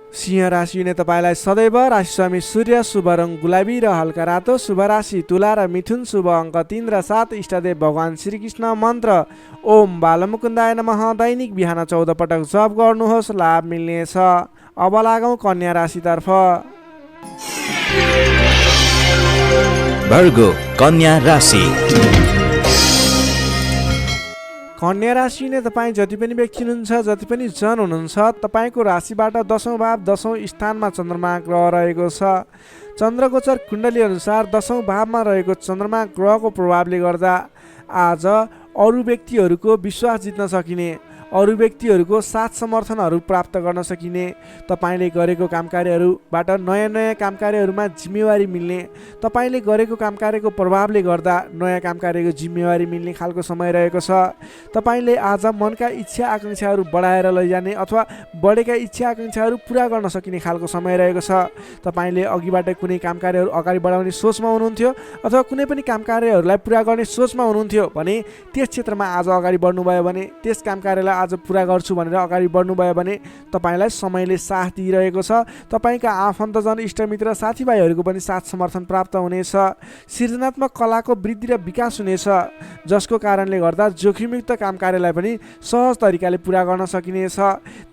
सिंह राशि हुने तपाईँलाई सदैव राशिस्वामी सूर्य, शुभ रङ गुलाबी र हल्का रातो, शुभ राशि तुला र मिथुन, शुभ अङ्क 3 र 7, इष्टदेव भगवान श्रीकृष्ण, मन्त्र ओम बालमुकुन्दाय नमः। दैनिक बिहान 14 पटक जप गर्नुहोस्, लाभ मिल्नेछ। अब लागौँ कन्या राशितर्फ।
भर्गो कन्या राशि।
कन्या राशि नै तपाईँ जति पनि व्यक्ति हुनुहुन्छ, जति पनि जन हुनुहुन्छ, तपाईँको राशिबाट 10औँ भाव 10औँ स्थानमा चन्द्रमा ग्रह रहेको छ। चन्द्रगोचर कुण्डली अनुसार 10औँ भावमा रहेको चन्द्रमा ग्रहको प्रभावले गर्दा आज अरू व्यक्तिहरूको विश्वास जित्न सकिने, अरू व्यक्तिहरूको साथ समर्थनहरू प्राप्त गर्न सकिने, तपाईँले गरेको काम कार्यहरूबाट नयाँ नयाँ काम कार्यहरूमा जिम्मेवारी मिल्ने, तपाईँले गरेको काम कार्यको प्रभावले गर्दा नयाँ काम कार्यको जिम्मेवारी मिल्ने खालको समय रहेको छ। तपाईँले आज मनका इच्छा आकाङ्क्षाहरू बढाएर लैजाने अथवा बढेका इच्छा आकाङ्क्षाहरू पुरा गर्न सकिने खालको समय रहेको छ। तपाईँले अघिबाट कुनै काम कार्यहरू अगाडि बढाउने सोचमा हुनुहुन्थ्यो अथवा कुनै पनि काम कार्यहरूलाई पुरा गर्ने सोचमा हुनुहुन्थ्यो भने त्यस क्षेत्रमा आज अगाडि बढ्नुभयो भने, त्यस काम कार्यलाई आज पुरा गर्छु भनेर अगाडि बढ्नुभयो भने तपाईँलाई समयले साथ दिइरहेको छ। तपाईँका आफन्तजन, इष्टमित्र, साथीभाइहरूको पनि साथ समर्थन प्राप्त हुनेछ। सृजनात्मक कलाको वृद्धि र विकास हुनेछ, जसको कारणले गर्दा जोखिमयुक्त काम कार्यलाई पनि सहज तरिकाले पुरा गर्न सकिनेछ।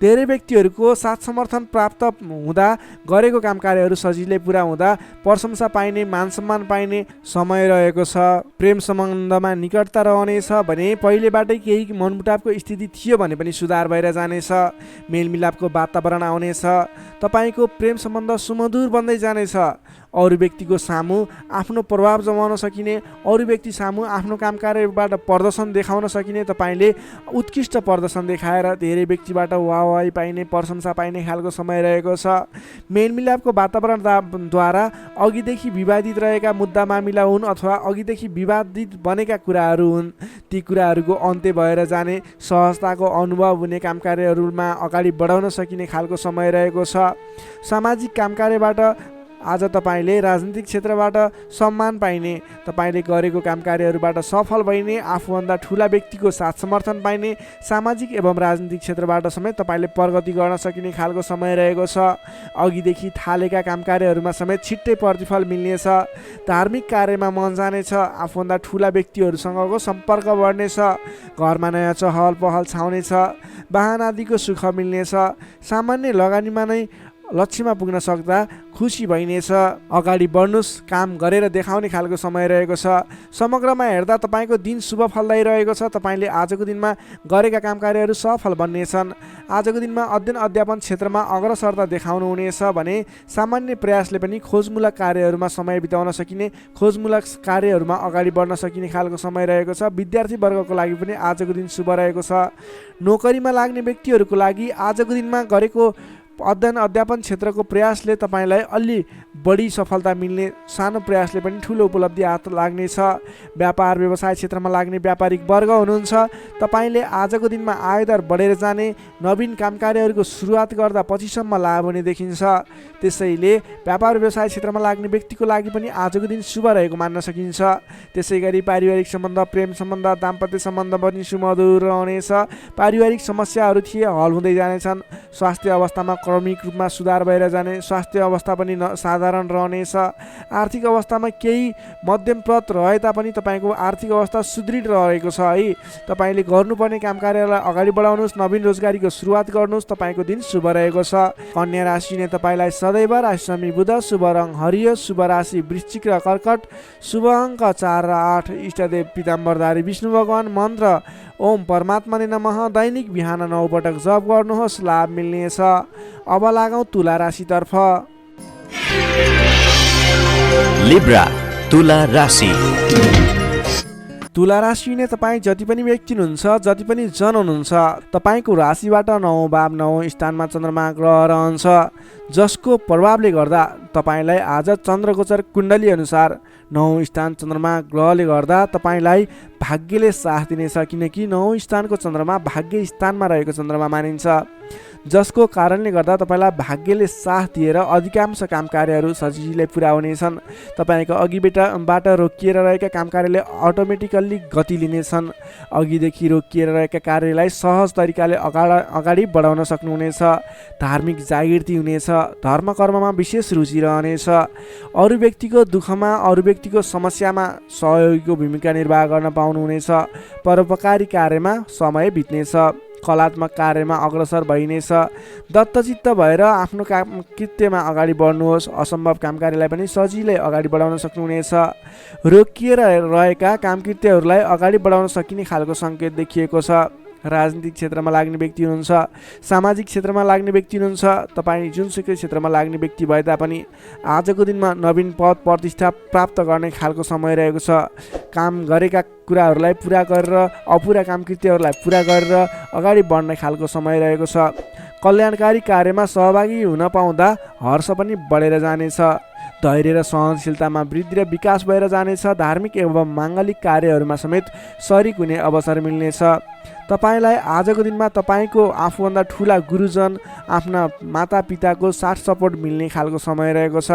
धेरै व्यक्तिहरूको साथ समर्थन प्राप्त हुँदा गरेको काम कार्यहरू सजिलै पुरा हुँदा प्रशंसा पाइने, मान सम्मान पाइने समय रहेको छ। प्रेम सम्बन्धमा निकटता रहनेछ भने पहिलेबाटै केही मनमुटावको स्थिति थियो भने पनि सुधार भएर जानेछ। मेलमिलापको वातावरण आउनेछ। तपाईँको प्रेम सम्बन्ध सुमधुर बन्दै जानेछ। अरू व्यक्तिको सामु आफ्नो प्रभाव जमाउन सकिने, अरू व्यक्ति सामु आफ्नो काम कार्यबाट प्रदर्शन देखाउन सकिने, तपाईँले उत्कृष्ट प्रदर्शन देखाएर धेरै व्यक्तिबाट वाहवाही पाइने, प्रशंसा पाइने खालको समय रहेको छ। मेलमिलापको वातावरणद्वारा अघिदेखि विवादित रहेका मुद्दा मामिला हुन् अथवा अघिदेखि विवादित बनेका कुराहरू हुन्, ती कुराहरूको अन्त्य भएर जाने, सहजताको अनुभव हुने, काम कार्यहरूमा अगाडि बढाउन सकिने खालको समय रहेको छ। सामाजिक काम कार्यबाट आज तपाईँले राजनीतिक क्षेत्रबाट सम्मान पाइने, तपाईँले गरेको काम कार्यहरूबाट सफल भइने, आफूभन्दा ठुला व्यक्तिको साथ समर्थन पाइने, सामाजिक एवं राजनीतिक क्षेत्रबाट समेत तपाईँले प्रगति गर्न सकिने खालको समय रहेको छ। अघिदेखि थालेका काम कार्यहरूमा समेत छिट्टै प्रतिफल मिल्नेछ। धार्मिक कार्यमा मन जानेछ। आफूभन्दा ठुला व्यक्तिहरूसँगको सम्पर्क बढ्नेछ। घरमा नयाँ चहल पहल छाउनेछ। वाहन आदिको सुख मिल्नेछ। सामान्य लगानीमा नै लक्ष्यमा पुग्न सक्दा खुसी भइनेछ। अगाडि बढ्नुहोस्, काम गरेर देखाउने खालको समय रहेको छ। समग्रमा हेर्दा तपाईँको दिन शुभ फलदायी रहेको छ। तपाईँले आजको दिनमा गरेका काम कार्यहरू सफल बन्नेछन्। आजको दिनमा अध्ययन अध्यापन क्षेत्रमा अग्रसरता देखाउनुहुनेछ भने सामान्य प्रयासले पनि खोजमूलक कार्यहरूमा समय बिताउन सकिने, खोजमूलक कार्यहरूमा अगाडि बढ्न सकिने खालको समय रहेको छ। विद्यार्थी वर्गको लागि पनि आजको दिन शुभ रहेको छ। नोकरीमा लाग्ने व्यक्तिहरूको लागि आजको दिनमा गरेको अध्ययन अध्यापन क्षेत्रको प्रयासले तपाईँलाई अलि बढी सफलता मिल्ने, सानो प्रयासले पनि ठुलो उपलब्धि हात लाग्नेछ। व्यापार व्यवसाय क्षेत्रमा लाग्ने व्यापारिक वर्ग हुनुहुन्छ, तपाईँले आजको दिनमा आयदर बढेर जाने, नवीन काम कार्यहरूको सुरुवात गर्दा पछिसम्म लाभ हुने देखिन्छ। त्यसैले व्यापार व्यवसाय क्षेत्रमा लाग्ने व्यक्तिको लागि पनि आजको दिन शुभ रहेको मान्न सकिन्छ। त्यसै गरी पारिवारिक सम्बन्ध, प्रेम सम्बन्ध, दाम्पत्य सम्बन्ध पनि सुमधुर रहनेछ। पारिवारिक समस्याहरू थिए हल हुँदै जानेछन्। स्वास्थ्य अवस्थामा क्रमिक रूपमा सुधार भएर जाने, स्वास्थ्य अवस्था पनि साधारण रहनेछ। आर्थिक अवस्थामा केही मध्यमप्रद रहे तापनि तपाईँको आर्थिक अवस्था सुदृढ रहेको छ है। तपाईँले गर्नुपर्ने काम कार्यलाई अगाडि बढाउनुहोस्, नवीन रोजगारीको सुरुवात गर्नुहोस्। तपाईँको दिन शुभ रहेको छ। कन्या राशिले तपाईँलाई सदैव राशिस्वामी बुध, शुभ रङ हरियो, शुभ राशि वृश्चिक र कर्कट, शुभ अङ्क 4 र 8, इष्टदेव पीताम्बरधारी विष्णु भगवान, मन्त्र ओम परमात्माले नमः। दैनिक बिहान 9 पटक जप गर्नुहोस्, लाभ मिल्नेछ। अब लागौँ तुला राशितर्फ।
लिब्रा तुला राशि।
तुला राशि नै तपाईँ जति पनि व्यक्ति हुनुहुन्छ, जति पनि जन हुनुहुन्छ, तपाईँको राशिबाट 9 भाव 9 स्थानमा चन्द्रमा ग्रह रहन्छ, जसको प्रभावले गर्दा तपाईँलाई आज चन्द्रगोचर कुण्डली अनुसार 9 स्थान चन्द्रमा ग्रहले गर्दा तपाईँलाई भाग्यले साथ दिनेछ। किनकि 9 स्थानको चन्द्रमा भाग्य स्थानमा रहेको चन्द्रमा मानिन्छ, जसको कारणले गर्दा तपाईँलाई भाग्यले साथ दिएर अधिकांश काम कार्यहरू सजिलै पुरा हुनेछन्। तपाईँको अघिबाट रोकिएर रहेका काम कार्यले अटोमेटिकल्ली गति लिनेछन्। अघिदेखि रोकिएर रहेका कार्यलाई सहज तरिकाले अगाडि बढाउन सक्नुहुनेछ। धार्मिक जागृति हुनेछ। धर्म कर्ममा विशेष रुचि रहनेछ। अरू व्यक्तिको दुःखमा, अरू व्यक्तिको समस्यामा सहयोगीको भूमिका निर्वाह गर्न पाउनुहुनेछ। परोपकारी कार्यमा समय बित्नेछ। कलात्मक कार्यमा अग्रसर भइनेछ। दत्तचित्त भएर आफ्नो काम कृत्यमा अगाडि बढ्नुहोस्। असम्भव काम कार्यलाई पनि सजिलै अगाडि बढाउन सक्नुहुनेछ। रोकिएर रहेका काम कृत्यहरूलाई अगाडि बढाउन सकिने खालको सङ्केत देखिएको छ। राजनीतिक क्षेत्रमा लाग्ने व्यक्ति हुनुहुन्छ, सामाजिक क्षेत्रमा लाग्ने व्यक्ति हुनुहुन्छ, तपाईँ जुनसुकै क्षेत्रमा लाग्ने व्यक्ति भए तापनि आजको दिनमा नवीन पद प्रतिष्ठा प्राप्त गर्ने खालको समय रहेको छ। काम गरेका कुराहरूलाई पुरा गरेर, अपुरा काम कृत्यहरूलाई पुरा गरेर अगाडि बढ्ने खालको समय रहेको छ। कल्याणकारी कार्यमा सहभागी हुन पाउँदा हर्ष पनि बढेर जानेछ। धैर्य र सहनशीलतामा वृद्धि र विकास भएर जानेछ। धार्मिक एवं माङ्गलिक कार्यहरूमा समेत शरीक हुने अवसर मिल्नेछ। तपाईँलाई आजको दिनमा तपाईँको आफूभन्दा ठुला गुरुजन, आफ्ना मातापिताको साथ सपोर्ट मिल्ने खालको समय रहेको छ।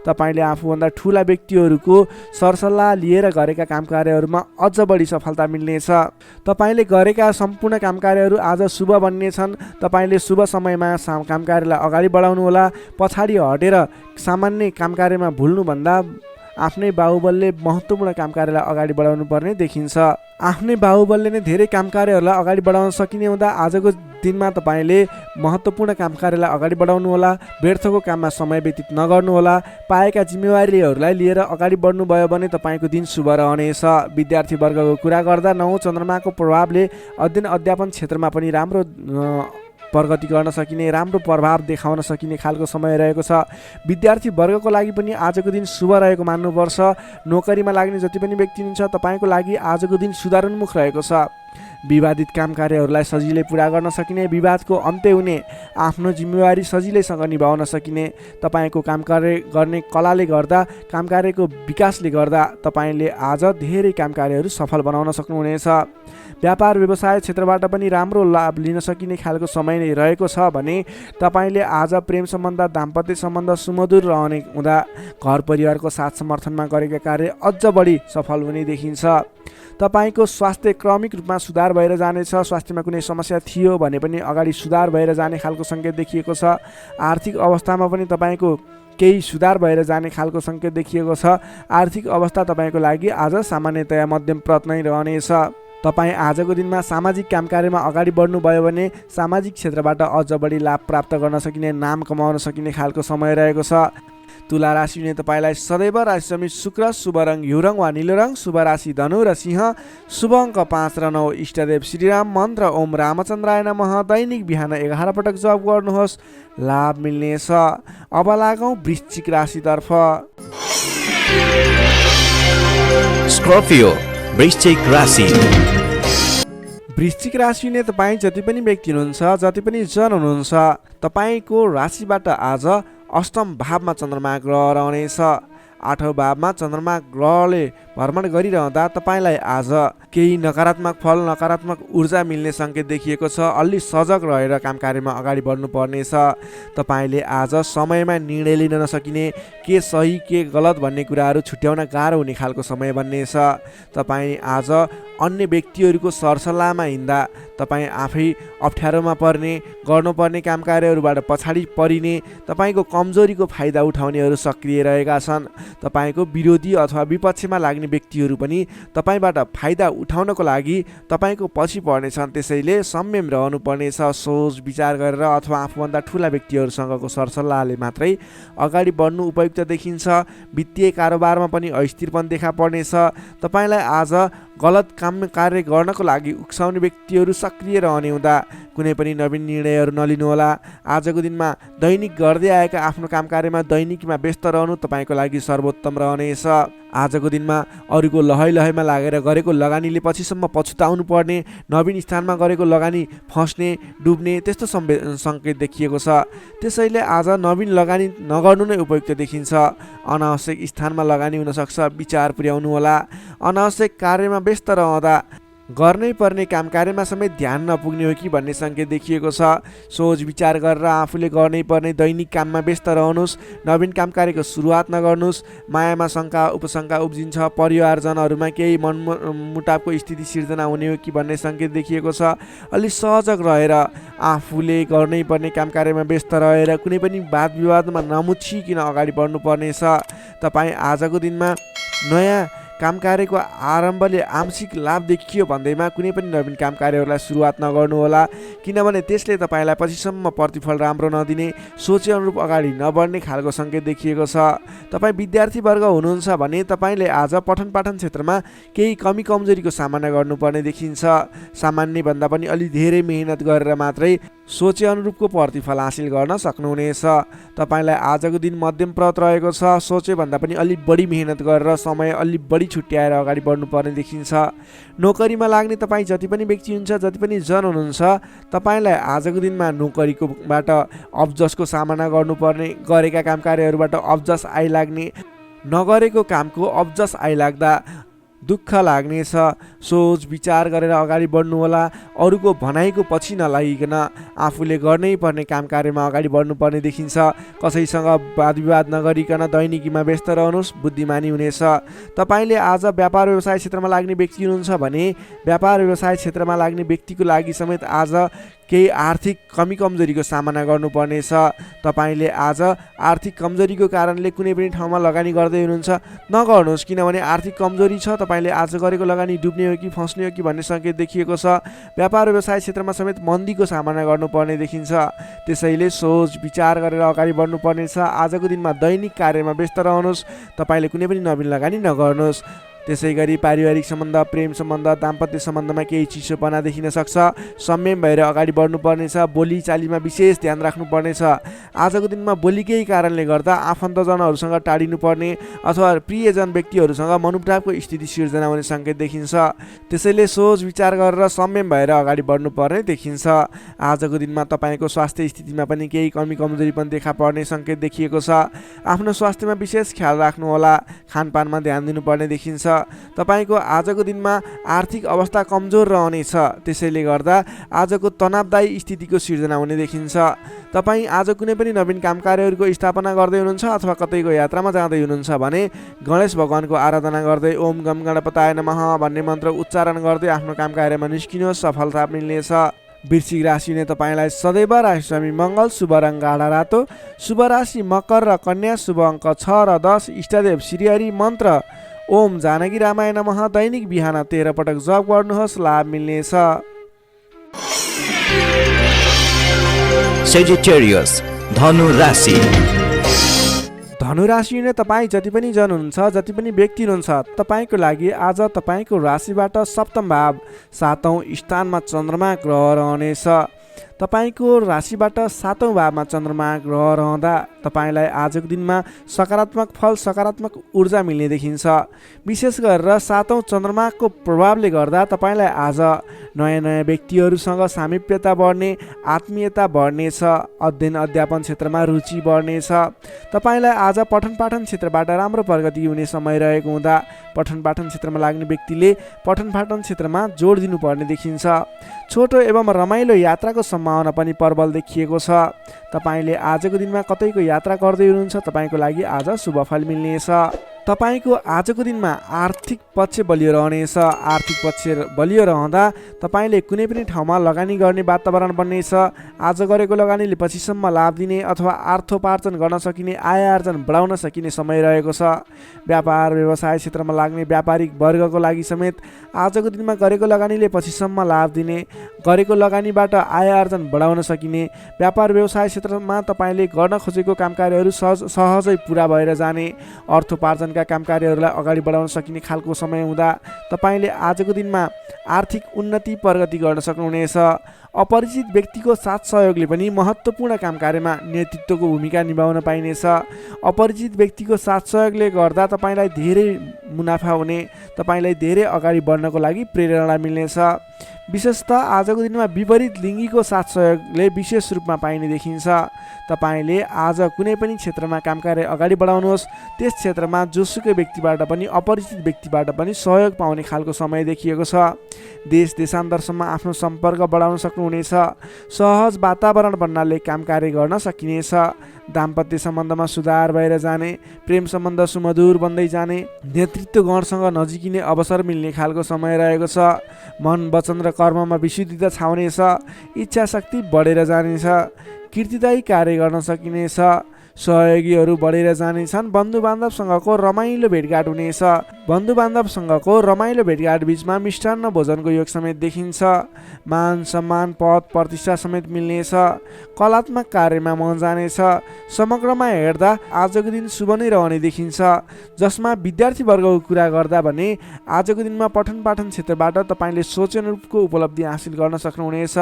तपाईँले आफूभन्दा ठुला व्यक्तिहरूको सरसल्लाह लिएर गरेका काम कार्यहरूमा अझ बढी सफलता मिल्नेछ। तपाईँले गरेका सम्पूर्ण काम कार्यहरू आज शुभ बन्नेछन्। तपाईँले शुभ समयमा काम कार्यलाई अगाडि बढाउनुहोला। पछाडि हटेर सामान्य काम कार्यमा भुल्नुभन्दा आफ्नै बाहुबलले महत्त्वपूर्ण काम कार्यलाई अगाडि बढाउनु पर्ने देखिन्छ। आफ्नै बाहुबलले नै धेरै काम कार्यहरूलाई अगाडि बढाउन सकिने हुँदा आजको दिनमा तपाईँले महत्त्वपूर्ण काम कार्यलाई अगाडि बढाउनुहोला। व्यर्थको काममा समय व्यतीत नगर्नुहोला। पाएका जिम्मेवारीहरूलाई लिएर अगाडि बढ्नुभयो भने तपाईँको दिन शुभ रहनेछ। विद्यार्थी वर्गको कुरा गर्दा 9 चन्द्रमाको प्रभावले अध्ययन अध्यापन क्षेत्रमा पनि राम्रो प्रगति गर्न सकिने, राम्रो प्रभाव देखाउन सकिने खालको समय रहेको छ। विद्यार्थी वर्गको लागि पनि आजको दिन शुभ रहेको मान्नुपर्छ। नोकरीमा लाग्ने जति पनि व्यक्ति हुनुहुन्छ, तपाईँको लागि आजको दिन सुधारोन्मुख रहेको छ। विवादित काम कार्यहरूलाई सजिलै पुरा गर्न सकिने, विवादको अन्त्य हुने, आफ्नो जिम्मेवारी सजिलैसँग निभाउन सकिने, तपाईँको काम कार्य गर्ने कलाले गर्दा, काम कार्यको विकासले गर्दा तपाईँले आज धेरै काम कार्यहरू सफल बनाउन सक्नुहुनेछ। व्यापार व्यवसाय क्षेत्रबाट पनि राम्रो लाभ लिन सकिने खालको समय नै रहेको छ भने तपाईँले आज प्रेम सम्बन्ध, दाम्पत्य सम्बन्ध सुमधुर रहने हुँदा घर परिवारको साथ समर्थनमा गरेका कार्य अझ बढी सफल हुने देखिन्छ। तपाईँको स्वास्थ्य क्रमिक रूपमा सुधार भएर जानेछ। स्वास्थ्यमा कुनै समस्या थियो भने पनि अगाडि सुधार भएर जाने खालको सङ्केत देखिएको छ। आर्थिक अवस्थामा पनि तपाईँको केही सुधार भएर जाने खालको सङ्केत देखिएको छ। आर्थिक अवस्था तपाईँको लागि आज सामान्यतया मध्यमप्रद नै रहनेछ। तपाईँ आजको दिनमा सामाजिक काम कार्यमा अगाडि बढ्नुभयो भने सामाजिक क्षेत्रबाट अझ बढी लाभ प्राप्त गर्न सकिने, नाम कमाउन सकिने खालको समय रहेको छ। तुला राशि हुने तपाईँलाई सदैव राशि समित शुक्र, शुभ रङ हिउरङ वा निलो रङ, शुभ राशि धनु र सिंह, शुभ अङ्क 5 र 9, इष्टदेव श्रीराम, मन्त्र ओम रामचन्द्राय नमः। दैनिक बिहान 11 पटक जप गर्नुहोस्, लाभ मिल्नेछ। अब लागौँ वृश्चिक राशितर्फ।
स्कर्पियो वृश्चिक राशि।
वृश्चिक राशि हुने तपाईँ जति पनि व्यक्ति हुनुहुन्छ, जति पनि जन हुनुहुन्छ, तपाईँको राशिबाट आज अष्टम भावमा चन्द्रमा ग्रह रहनेछ। 8औं भावमा चन्द्रमा ग्रहले भ्रमण गरिरहँदा तपाईँलाई आज केही नकारात्मक फल, नकारात्मक ऊर्जा मिल्ने सङ्केत देखिएको छ। अलि सजग रहेर काम कार्यमा अगाडि बढ्नुपर्नेछ। तपाईँले आज समयमा निर्णय लिन नसकिने, के सही के गलत भन्ने कुराहरू छुट्याउन गाह्रो हुने खालको समय बन्नेछ। तपाईँ आज अन्य व्यक्तिहरूको सरसल्लाहमा हिँड्दा तपाईँ आफै अप्ठ्यारोमा पर्ने, गर्नुपर्ने काम कार्यहरूबाट पछाडि परिने, तपाईँको कमजोरीको फाइदा उठाउनेहरू सक्रिय रहेका छन्। तपाईँको विरोधी अथवा विपक्षमा लाग्ने व्यक्तिहरू पनि तपाईँबाट फाइदा उठाउनको लागि तपाईँको पछि पर्नेछन्। त्यसैले संयम रहनुपर्नेछ। सोच विचार गरेर अथवा आफूभन्दा ठुला व्यक्तिहरूसँगको सरसल्लाहले मात्रै अगाडि बढ्नु उपयुक्त देखिन्छ। वित्तीय कारोबारमा पनि अस्थिरपन देखा पर्नेछ। तपाईँलाई आज गलत काम कार्य गर्नको लागि उक्साउने व्यक्तिहरू सक्रिय रहने हुँदा कुनै पनि नवीन निर्णयहरू नलिनुहोला। आजको दिनमा दैनिक गर्दै आएका आफ्नो काम कार्यमा दैनिकीमा व्यस्त रहनु तपाईँको लागि सर्वोत्तम रहनेछ। आजको दिनमा अरूको लहैमा लागेर गरेको लगानीले पछिसम्म पछुताउनु पर्ने, नवीन स्थानमा गरेको लगानी फस्ने, डुब्ने त्यस्तो सङ्केत देखिएको छ। त्यसैले आज नवीन लगानी नगर्नु नै उपयुक्त देखिन्छ। अनावश्यक स्थानमा लगानी हुनसक्छ, विचार पुर्याउनु होला। अनावश्यक कार्यमा व्यस्त रहँदा गर्नै पर्ने काम कार्यमा समेत ध्यान नपुग्ने हो कि भन्ने सङ्केत देखिएको छ। सोच विचार गरेर आफूले गर्नै पर्ने दैनिक काममा व्यस्त रहनुहोस्। नवीन काम कार्यको सुरुवात नगर्नुहोस्। मायामा शङ्का उपशङ्का उब्जिन्छ। परिवारजनहरूमा केही मनमुटावको स्थिति सिर्जना हुने हो कि भन्ने सङ्केत देखिएको छ। अलि सहजग रहेर आफूले गर्नै पर्ने काम कार्यमा व्यस्त रहेर कुनै पनि वाद विवादमा नमुछिकन अगाडि बढ्नुपर्नेछ। तपाईँ आजको दिनमा नयाँ काम कार्यको आरम्भले आंशिक लाभ देखियो भन्दैमा कुनै पनि नवीन काम कार्यहरूलाई सुरुवात नगर्नुहोला, किनभने त्यसले तपाईँलाई पछिसम्म प्रतिफल राम्रो नदिने, सोचे अनुरूप अगाडि नबढ्ने खालको सङ्केत देखिएको छ। तपाईँ विद्यार्थीवर्ग हुनुहुन्छ भने तपाईँले आज पठन पाठन क्षेत्रमा केही कमी कमजोरीको सामना गर्नुपर्ने देखिन्छ। सामान्यभन्दा पनि अलि धेरै मेहनत गरेर मात्रै सोचे अनुरूपको प्रतिफल हासिल गर्न सक्नुहुनेछ। तपाईँलाई आजको दिन मध्यमप्रद रहेको छ। सोचेभन्दा पनि अलि बढी मेहनत गरेर समय अलि बढी छुट्याएर अगाडि बढ्नुपर्ने देखिन्छ। नोकरीमा लाग्ने तपाईँ जति पनि व्यक्ति हुन्छ, जति पनि जन हुनुहुन्छ, तपाईँलाई आजको दिनमा नोकरीकोबाट अब्जसको सामना गर्नुपर्ने, गरेका काम कार्यहरूबाट अब्जस आइलाग्ने, नगरेको कामको अब्जस आइलाग्दा दुःख लाग्नेछ। सोच विचार गरेर अगाडि बढ्नुहोला। अरूको भनाइको पछि नलागिकन आफूले गर्नै पर्ने काम कार्यमा अगाडि बढ्नुपर्ने देखिन्छ। कसैसँग वाद विवाद नगरिकन दैनिकीमा व्यस्त रहनुहोस्, बुद्धिमानी हुनेछ। तपाईँले आज व्यापार व्यवसाय क्षेत्रमा लाग्ने व्यक्ति हुनुहुन्छ भने व्यापार व्यवसाय क्षेत्रमा लाग्ने व्यक्तिको लागि समेत आज केही आर्थिक कमी कमजोरीको सामना गर्नुपर्नेछ। तपाईँले आज आर्थिक कमजोरीको कारणले कुनै पनि ठाउँमा लगानी गर्दै हुनुहुन्छ, नगर्नुहोस्, किनभने आर्थिक कमजोरी छ। तपाईँले आज गरेको लगानी डुब्ने हो कि फस्ने हो कि भन्ने सङ्केत देखिएको छ। व्यापार व्यवसाय क्षेत्रमा समेत मन्दीको सामना गर्नुपर्ने देखिन्छ। त्यसैले सोच विचार गरेर अगाडि बढ्नुपर्नेछ। आजको दिनमा दैनिक कार्यमा व्यस्त रहनुहोस्। तपाईँले कुनै पनि नवीन लगानी नगर्नुहोस्। त्यसै गरी पारिवारिक सम्बन्ध, प्रेम सम्बन्ध, दाम्पत्य सम्बन्धमा केही चिसोपना देखिन सक्छ। संयम भएर अगाडि बढ्नुपर्नेछ। बोलीचालीमा विशेष ध्यान राख्नुपर्नेछ। आजको दिनमा बोलीकै कारणले गर्दा आफन्तजनहरूसँग टाढिनुपर्ने अथवा प्रियजन व्यक्तिहरूसँग मनमुटावको स्थिति सिर्जना हुने सङ्केत देखिन्छ। त्यसैले सोच विचार गरेर संयम भएर अगाडि बढ्नुपर्ने देखिन्छ। आजको दिनमा तपाईँको स्वास्थ्य स्थितिमा पनि केही कमी कमजोरी पनि देखा पर्ने सङ्केत देखिएको छ। आफ्नो स्वास्थ्यमा विशेष ख्याल राख्नुहोला। खानपानमा ध्यान दिनुपर्ने देखिन्छ। तपाईँको आजको दिनमा आर्थिक अवस्था कमजोर रहनेछ। त्यसैले गर्दा आजको तनावदायी स्थितिको सिर्जना हुने देखिन्छ। तपाईँ आज कुनै पनि नवीन काम कार्यहरूको स्थापना गर्दै हुनुहुन्छ अथवा कतैको यात्रामा जाँदै हुनुहुन्छ भने गणेश भगवानको आराधना गर्दै ओम गम गणपताय नमः भन्ने मन्त्र उच्चारण गर्दै आफ्नो काम कार्यमा निस्किनुहोस्, सफलता मिल्नेछ। वृश्चिक राशि ने तपाईँलाई सदैव राशिस्वामी मङ्गल, शुभ रङ गाढा रातो, शुभ राशि मकर र कन्या, शुभ अङ्क 6 र 10, इष्टदेव श्रीहरि, मन्त्र ओम जानकी रामाय नमः दैनिक बिहान 13 पटक जप गर्नुहोस्, लाभ मिल्नेछ।
Sagittarius, धनु राशि।
धनु राशि हुने तपाईँ जति पनि जन हुनुहुन्छ, जति पनि व्यक्ति हुनुहुन्छ, तपाईँको लागि आज तपाईँको राशिबाट सप्तम भाव 7औं स्थानमा चन्द्रमा ग्रह रहनेछ। तपाईँको राशिबाट 7औं भावमा चन्द्रमा ग्रह रहँदा तपाईँलाई आजको दिनमा सकारात्मक फल, सकारात्मक ऊर्जा मिल्ने देखिन्छ। विशेष गरेर 7औं चन्द्रमाको प्रभावले गर्दा तपाईँलाई आज नयाँ नयाँ व्यक्तिहरूसँग सामिप्यता बढ्ने, आत्मीयता बढ्नेछ। अध्ययन अध्यापन क्षेत्रमा रुचि बढ्नेछ। तपाईँलाई आज पठन पाठन क्षेत्रबाट राम्रो प्रगति हुने समय रहेको हुँदा पठन पाठन क्षेत्रमा लाग्ने व्यक्तिले पठन पाठन क्षेत्रमा जोड दिनुपर्ने देखिन्छ। छोटो एवं रमाइलो यात्राको सम्भावना पनि प्रबल देखिएको छ। तपाईँले आजको दिनमा कतैको यात्रा गर्दै हुनुहुन्छ, तपाईँको लागि आज शुभ फल मिल्नेछ। तपाईँको आजको दिनमा आर्थिक पक्ष बलियो रहनेछ। आर्थिक पक्ष बलियो रहँदा तपाईँले कुनै पनि ठाउँमा लगानी गर्ने वातावरण बन्नेछ। आज गरेको लगानीले पछिसम्म लाभ दिने अथवा अर्थोपार्जन गर्न सकिने, आय आर्जन बढाउन सकिने समय रहेको छ। व्यापार व्यवसाय क्षेत्रमा लाग्ने व्यापारिक वर्गको लागि समेत आजको दिनमा गरेको लगानीले पछिसम्म लाभ दिने, गरेको लगानीबाट आय आर्जन बढाउन सकिने, व्यापार व्यवसाय क्षेत्रमा तपाईँले गर्न खोजेको कामकार्यहरू सहजै पुरा भएर जाने, अर्थोपार्जन काम कार्यहरूलाई अगाडि बढाउन सकिने खालको समय हुँदा तपाईँले आजको दिनमा आर्थिक उन्नति प्रगति गर्न सक्नुहुनेछ। अपरिचित व्यक्तिको साथ सहयोगले पनि महत्त्वपूर्ण काम कार्यमा नेतृत्वको भूमिका निभाउन पाइनेछ। अपरिचित व्यक्तिको साथ सहयोगले गर्दा तपाईँलाई धेरै मुनाफा हुने, तपाईँलाई धेरै अगाडि बढ्नको लागि प्रेरणा मिल्नेछ। विशेषतः आजको दिनमा विपरीत लिङ्गीको साथ सहयोगले विशेष रूपमा पाइने देखिन्छ। तपाईँले आज कुनै पनि क्षेत्रमा काम कार्य अगाडि बढाउनुहोस्, त्यस क्षेत्रमा जोसुकै व्यक्तिबाट पनि, अपरिचित व्यक्तिबाट पनि सहयोग पाउने खालको समय देखिएको छ। देश देशान्तरसम्म आफ्नो सम्पर्क बढाउन सक्नुहुनेछ। सहज वातावरण बन्नाले काम कार्य गर्न सकिनेछ। दाम्पत्य सम्बन्धमा सुधार भएर जाने, प्रेम सम्बन्ध सुमधुर बन्दै जाने, नेतृत्व गणसँग नजिकिने अवसर मिल्ने खालको समय रहेको छ। मन वचन र कर्ममा विशुद्धता छाउनेछ। इच्छा शक्ति बढेर जानेछ। कीर्तिदायी कार्य गर्न सकिनेछ। सहयोगीहरू बढेर जानेछन्। बन्धु बान्धवसँगको रमाइलो भेटघाट हुनेछ। बन्धु बान्धवसँगको रमाइलो भेटघाट बिचमा मिष्टान्न भोजनको योग समेत देखिन्छ। मान सम्मान पद प्रतिष्ठा समेत मिल्नेछ। कलात्मक कार्यमा मन जानेछ। समग्रमा हेर्दा आजको दिन शुभ नै रहने देखिन्छ। जसमा विद्यार्थी वर्गको कुरा गर्दा भने आजको दिनमा पठन पाठन क्षेत्रबाट तपाईँले सोचे अनुरूपको उपलब्धि हासिल गर्न सक्नुहुनेछ।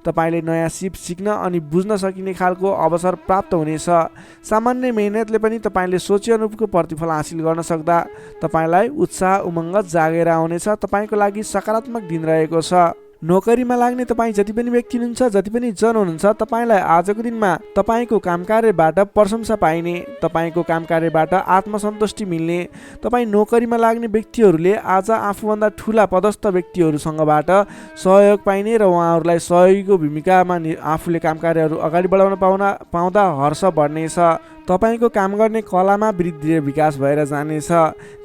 तपाईँले नयाँ सिप सिक्न अनि बुझ्न सकिने खालको अवसर प्राप्त हुनेछ। सामान्य मेहनतले पनि तपाईँले सोचे अनुरूपको प्रतिफल हासिल गर्न सक्दा तपाईँलाई उत्साह उमङ्ग जागेर आउनेछ। तपाईँको लागि सकारात्मक दिन रहेको छ। नोकरीमा लाग्ने तपाईँ जति पनि व्यक्ति हुनुहुन्छ, जति पनि जन हुनुहुन्छ, तपाईँलाई आजको दिनमा तपाईँको काम कार्यबाट प्रशंसा पाइने, तपाईँको काम कार्यबाट आत्मसन्तुष्टि मिल्ने। तपाईँ नोकरीमा लाग्ने व्यक्तिहरूले आज आफूभन्दा ठुला पदस्थ व्यक्तिहरूसँगबाट सहयोग पाइने र उहाँहरूलाई सहयोगीको भूमिकामा आफूले काम कार्यहरू अगाडि बढाउन पाउँदा हर्ष बढ्नेछ। तपाईँको काम गर्ने कलामा वृद्धि र विकास भएर जानेछ।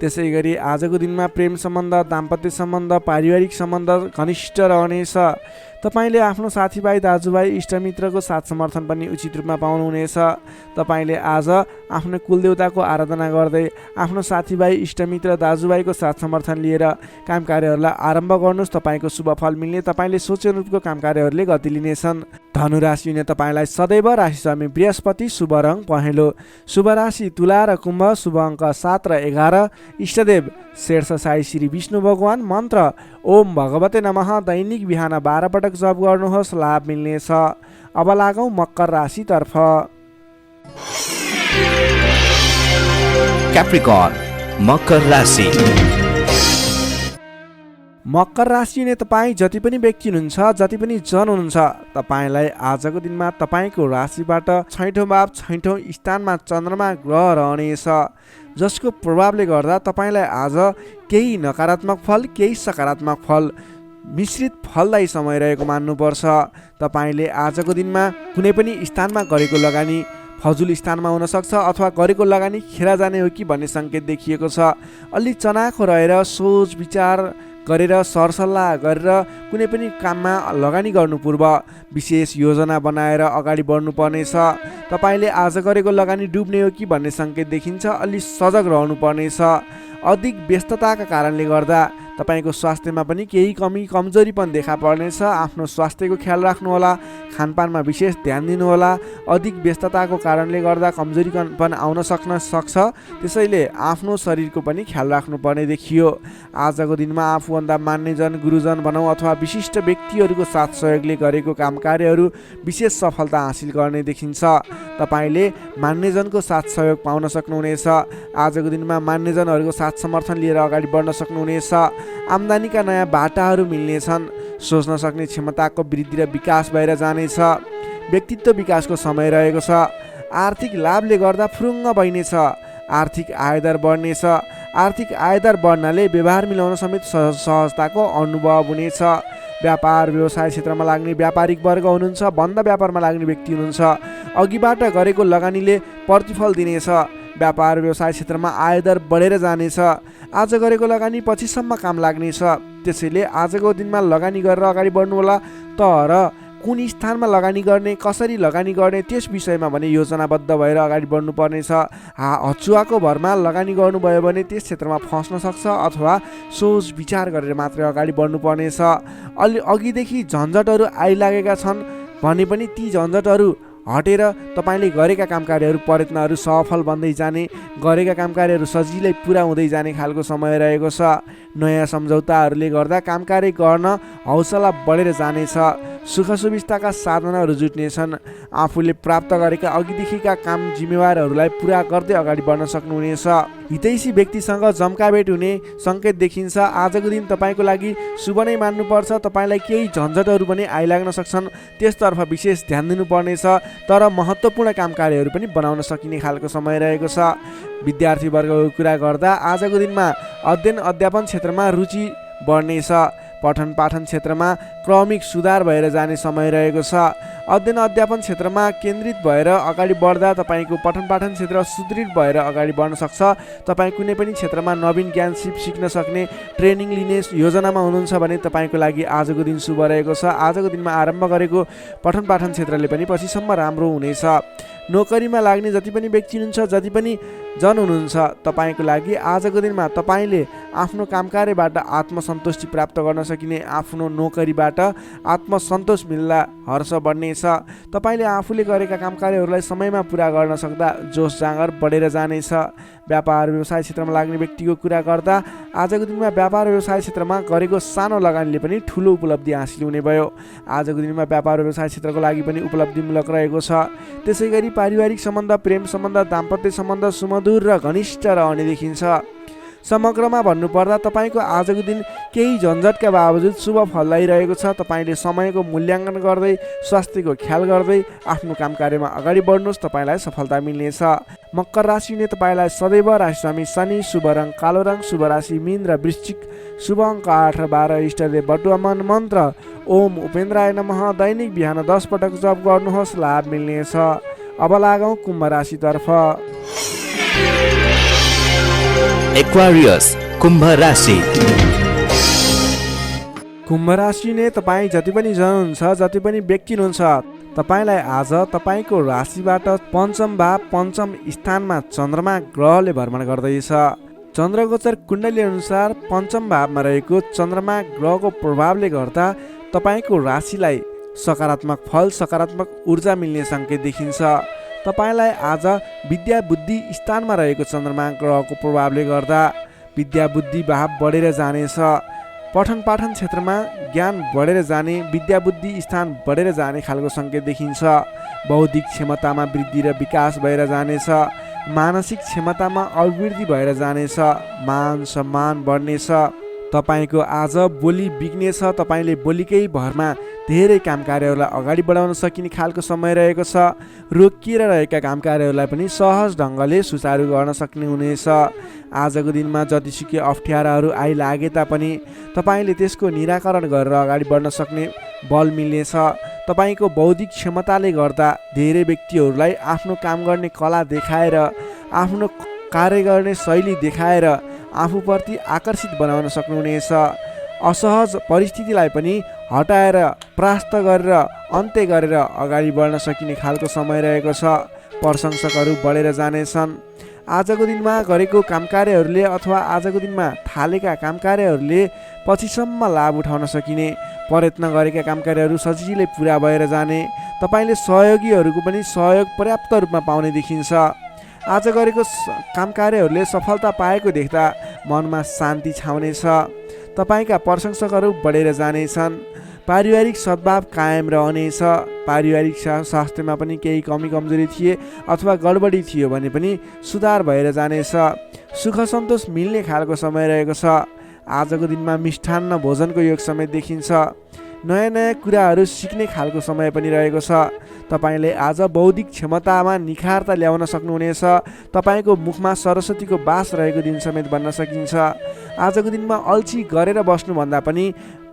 त्यसै गरी आजको दिनमा प्रेम सम्बन्ध, दाम्पत्य सम्बन्ध, पारिवारिक सम्बन्ध घनिष्ठ रहनेछ। तपाईँले आफ्नो साथीभाइ, दाजुभाइ, इष्टमित्रको साथ समर्थन पनि उचित रूपमा पाउनुहुनेछ। तपाईँले आज आफ्नो कुलदेवताको आराधना गर्दै आफ्नो साथीभाइ, इष्टमित्र, दाजुभाइको साथ समर्थन लिएर काम कार्यहरूलाई आरम्भ गर्नुहोस्। तपाईँको शुभ फल मिल्ने, तपाईँले सोचे अनुरूपको काम कार्यहरूले गति लिनेछन्। धनु राशि हुने तपाईँलाई सदैव राशि स्वामी बृहस्पति, शुभ रङ पहेँलो, शुभ राशि तुला र कुम्भ, शुभ अङ्क 7 र 11, इष्टदेव शेर्ष साई श्री विष्णु भगवान, मन्त्र ओम भगवते नमः, दैनिक बिहान 12 पटक जप गर्नुहोस्, लाभ मिल्नेछ। अब लागौँ मकर राशितर्फ।
Capricorn, मकर राशि।
मकर राशि हुने तपाईँ जति पनि व्यक्ति हुनुहुन्छ, जति पनि जन हुनुहुन्छ, तपाईँलाई आजको दिनमा तपाईँको राशिबाट 6औं भाव 6औं स्थानमा चन्द्रमा ग्रह रहनेछ। जसको प्रभावले गर्दा तपाईँलाई आज केही नकारात्मक फल, केही सकारात्मक फल मिश्रित फलदायी समय रहेको मान्नुपर्छ। तपाईँले आजको दिनमा कुनै पनि स्थानमा गरेको लगानी फजुल स्थानमा हुनसक्छ अथवा गरेको लगानी खेर जाने हो कि भन्ने सङ्केत देखिएको छ। अलि चनाखो रहेर सोच विचार गरेर सरसल्लाह गरेर कुनै पनि काममा लगानी गर्नु पूर्व विशेष योजना बनाएर अगाडि बढ्नुपर्नेछ। तपाईँले आज गरेको लगानी डुब्ने हो कि भन्ने सङ्केत देखिन्छ। अलि सजग रहनुपर्नेछ। अधिक व्यस्तताका कारणले गर्दा तपाईँको स्वास्थ्यमा पनि केही कमी कमजोरी पनि देखा पर्नेछ। आफ्नो स्वास्थ्यको ख्याल राख्नुहोला, खानपानमा विशेष ध्यान दिनुहोला। अधिक व्यस्तताको कारणले गर्दा कमजोरी पनि आउन सक्छ, त्यसैले आफ्नो शरीरको पनि ख्याल राख्नुपर्ने देखियो। आजको दिनमा आफूभन्दा मान्यजन, गुरुजन भनौँ अथवा विशिष्ट व्यक्तिहरूको साथ सहयोगले गरेको काम कार्यहरू विशेष सफलता हासिल गर्ने देखिन्छ। तपाईँले मान्यजनको साथ सहयोग पाउन सक्नुहुनेछ। आजको दिनमा मान्यजनहरूको साथ समर्थन लिएर अगाडि बढ्न सक्नुहुनेछ। आम्दानीका नयाँ बाटाहरू मिल्नेछन्। सोच्न सक्ने क्षमताको वृद्धि र विकास भएर जानेछ। व्यक्तित्व विकासको समय रहेको छ। आर्थिक लाभले गर्दा फुरुङ्ग बढ्नेछ। आर्थिक आयदर बढ्नेछ। आर्थिक आयदर बढ्नाले व्यवहार मिलाउन समेत सहजताको अनुभव हुनेछ। व्यापार व्यवसाय क्षेत्रमा लाग्ने व्यापारिक वर्ग हुनुहुन्छ, बन्द व्यापारमा लाग्ने व्यक्ति हुनुहुन्छ, अघिबाट गरेको लगानीले प्रतिफल दिनेछ। व्यापार व्यवसाय क्षेत्रमा आयदर बढेर जानेछ। आज गरेको लगानी पछिसम्म काम लाग्नेछ। त्यसैले आजको दिनमा लगानी गरेर अगाडि बढ्नुहोला। तर कुन स्थानमा लगानी गर्ने, कसरी लगानी गर्ने, त्यस विषयमा भने योजनाबद्ध भएर अगाडि बढ्नुपर्नेछ। हचुवाको भरमा लगानी गर्नुभयो भने त्यस क्षेत्रमा फस्न सक्छ अथवा सोच विचार गरेर मात्रै अगाडि बढ्नुपर्नेछ। अघिदेखि झन्झटहरू आइलागेका छन् भने पनि ती झन्झटहरू हटेर तपाईँले गरेका काम कार्यहरू, प्रयत्नहरू सफल बन्दै जाने, गरेका काम कार्यहरू सजिलै पुरा हुँदै जाने खालको समय रहेको छ। नयाँ सम्झौताहरूले गर्दा काम कार्य गर्न हौसला बढेर जानेछ। सुख सुविस्ताका साधनहरू जुट्नेछन्। आफूले प्राप्त गरेका अघिदेखिका काम जिम्मेवारहरूलाई पुरा गर्दै अगाडि बढ्न सक्नुहुनेछ। हितैषी व्यक्तिसँग जम्काभेट हुने सङ्केत देखिन्छ। आजको दिन तपाईँको लागि शुभ नै मान्नुपर्छ। तपाईँलाई केही झन्झटहरू पनि आइलाग्न सक्छन्, त्यसतर्फ विशेष ध्यान दिनुपर्नेछ। तर महत्त्वपूर्ण काम कार्यहरू पनि बनाउन सकिने खालको समय रहेको छ। विद्यार्थी वर्गको कुरा गर्दा आजको दिनमा अध्ययन अध्यापन क्षेत्रमा रुचि बढ्नेछ। पठन पाठन क्षेत्रमा क्रमिक सुधार भएर जाने समय रहेको छ। अध्ययन अध्यापन क्षेत्रमा केन्द्रित भएर अगाडि बढ्दा तपाईँको पठन पाठन क्षेत्र सुदृढ भएर अगाडि बढ्न सक्छ। तपाईँ कुनै पनि क्षेत्रमा नवीन ज्ञान सिक्न सक्ने, ट्रेनिङ लिने योजनामा हुनुहुन्छ भने तपाईँको लागि आजको दिन शुभ रहेको छ। आजको दिनमा आरम्भ गरेको पठन पाठन क्षेत्रले पनि पछिसम्म राम्रो हुनेछ। नोकरीमा लाग्ने जति पनि व्यक्ति हुनुहुन्छ, जति पनि जन हुनुहुन्छ, तपाईँको लागि आजको दिनमा तपाईँले आफ्नो काम कार्यबाट आत्मसन्तुष्टि प्राप्त गर्न सकिने, आफ्नो नोकरीबाट आत्मसन्तोष मिल्दा हर्ष बढ्नेछ। तपाईँले आफूले गरेका काम कार्यहरूलाई समयमा पुरा गर्न सक्दा जोस जाँगर बढेर जानेछ। व्यापार व्यवसाय क्षेत्रमा लाग्ने व्यक्तिको कुरा गर्दा आजको दिनमा व्यापार व्यवसाय क्षेत्रमा गरेको सानो लगानीले पनि ठुलो उपलब्धि हासिल हुने भयो। आजको दिनमा व्यापार व्यवसाय क्षेत्रको लागि पनि उपलब्धिमूलक रहेको छ। त्यसै गरी पारिवारिक सम्बन्ध, प्रेम सम्बन्ध, दाम्पत्य सम्बन्ध सुमधुर र घनिष्ठ रहने देखिन्छ। समग्रमा भन्नुपर्दा तपाईँको आजको दिन केही झन्झटका बावजुद शुभ फल ल्याइरहेको छ। तपाईँले समयको मूल्याङ्कन गर्दै, स्वास्थ्यको ख्याल गर्दै आफ्नो काम कार्यमा अगाडि बढ्नुहोस्, तपाईँलाई सफलता मिल्नेछ। मकर राशिले तपाईँलाई सदैव राशिस्वामी शनि, शुभ रङ कालो रङ, शुभ राशि मीन र वृश्चिक, शुभ अङ्क 8 र 12, इष्टदेव बटुवा मन मन्त्र ओम उपेन्द्राय नमः। दैनिक बिहान 10 पटक जप गर्नुहोस्, लाभ मिल्नेछ। अब लागौँ कुम्भ राशितर्फ।
एक्वारियस कुम्भ राशि।
कुम्भ राशि नै तपाईँ जति पनि जन हुनुहुन्छ, जति पनि व्यक्ति हुनुहुन्छ, तपाईँलाई आज तपाईँको राशिबाट पञ्चम भाव, पञ्चम स्थानमा चन्द्रमा ग्रहले भ्रमण गर्दैछ। चन्द्रगोचर कुण्डली अनुसार पञ्चम भावमा रहेको चन्द्रमा ग्रहको प्रभावले गर्दा तपाईँको राशिलाई सकारात्मक फल, सकारात्मक ऊर्जा मिल्ने सङ्केत देखिन्छ। तपाईँलाई आज विद्या बुद्धि स्थानमा रहेको चन्द्रमा ग्रहको प्रभावले गर्दा विद्या बुद्धि भाव बढेर जानेछ। पठन पाठन क्षेत्रमा ज्ञान बढेर जाने, विद्या बुद्धि स्थान बढेर जाने खालको सङ्केत देखिन्छ। बौद्धिक क्षमतामा वृद्धि र विकास भएर जानेछ। मानसिक क्षमतामा अभिवृद्धि भएर जानेछ। मान सम्मान बढ्नेछ। तपाईँको आज बोली बिग्नेछ। तपाईँले बोलीकै भरमा धेरै काम कार्यहरूलाई अगाडि बढाउन सकिने खालको समय रहेको छ। रोकिएर रहेका काम कार्यहरूलाई पनि सहज ढङ्गले सुचारू गर्न सक्ने हुनेछ। आजको दिनमा जतिसुकै अप्ठ्याराहरू आइलागे तापनि तपाईँले त्यसको निराकरण गरेर अगाडि बढ्न सक्ने बल मिल्नेछ। तपाईँको बौद्धिक क्षमताले गर्दा धेरै व्यक्तिहरूलाई आफ्नो काम गर्ने कला देखाएर, आफ्नो कार्य गर्ने शैली देखाएर आफूप्रति आकर्षित बनाउन सक्नुहुनेछ। असहज परिस्थितिलाई पनि हटाएर, परास्त गरेर, अन्त्य गरेर अगाडि बढ्न सकिने खालको समय रहेको छ। प्रशंसकहरू बढेर जानेछन्। आजको दिनमा गरेको कामकार्यहरूले अथवा आजको दिनमा थालेका कामकार्यहरूले पछिसम्म लाभ उठाउन सकिने, प्रयत्न गरेका कामकार्यहरू सजिलै पुरा भएर जाने, तपाईँले सहयोगीहरूको पनि सहयोग पर्याप्त रूपमा पाउने देखिन्छ। आज गरेको कामकार्यहरूले सफलता पाएको देख्दा मनमा शान्ति छाउनेछ। तपाईँका प्रशंसकहरू बढेर जानेछन्। पारिवारिक सद्भाव कायम रहनेछ। पारिवारिक स्वास्थ्यमा पनि केही कमी कमजोरी थिए अथवा गडबडी थियो भने पनि सुधार भएर जानेछ। सुख सन्तोष मिल्ने खालको समय रहेको छ। आजको दिनमा मिष्ठान्न भोजनको योग समेत देखिन्छ। नयाँ नयाँ कुराहरू सिक्ने खालको समय पनि रहेको छ। तपाईँले आज बौद्धिक क्षमतामा निखारता ल्याउन सक्नुहुनेछ। तपाईँको मुखमा सरस्वतीको बास रहेको दिन समेत भन्न सकिन्छ। आजको दिनमा अल्छी गरेर बस्नुभन्दा पनि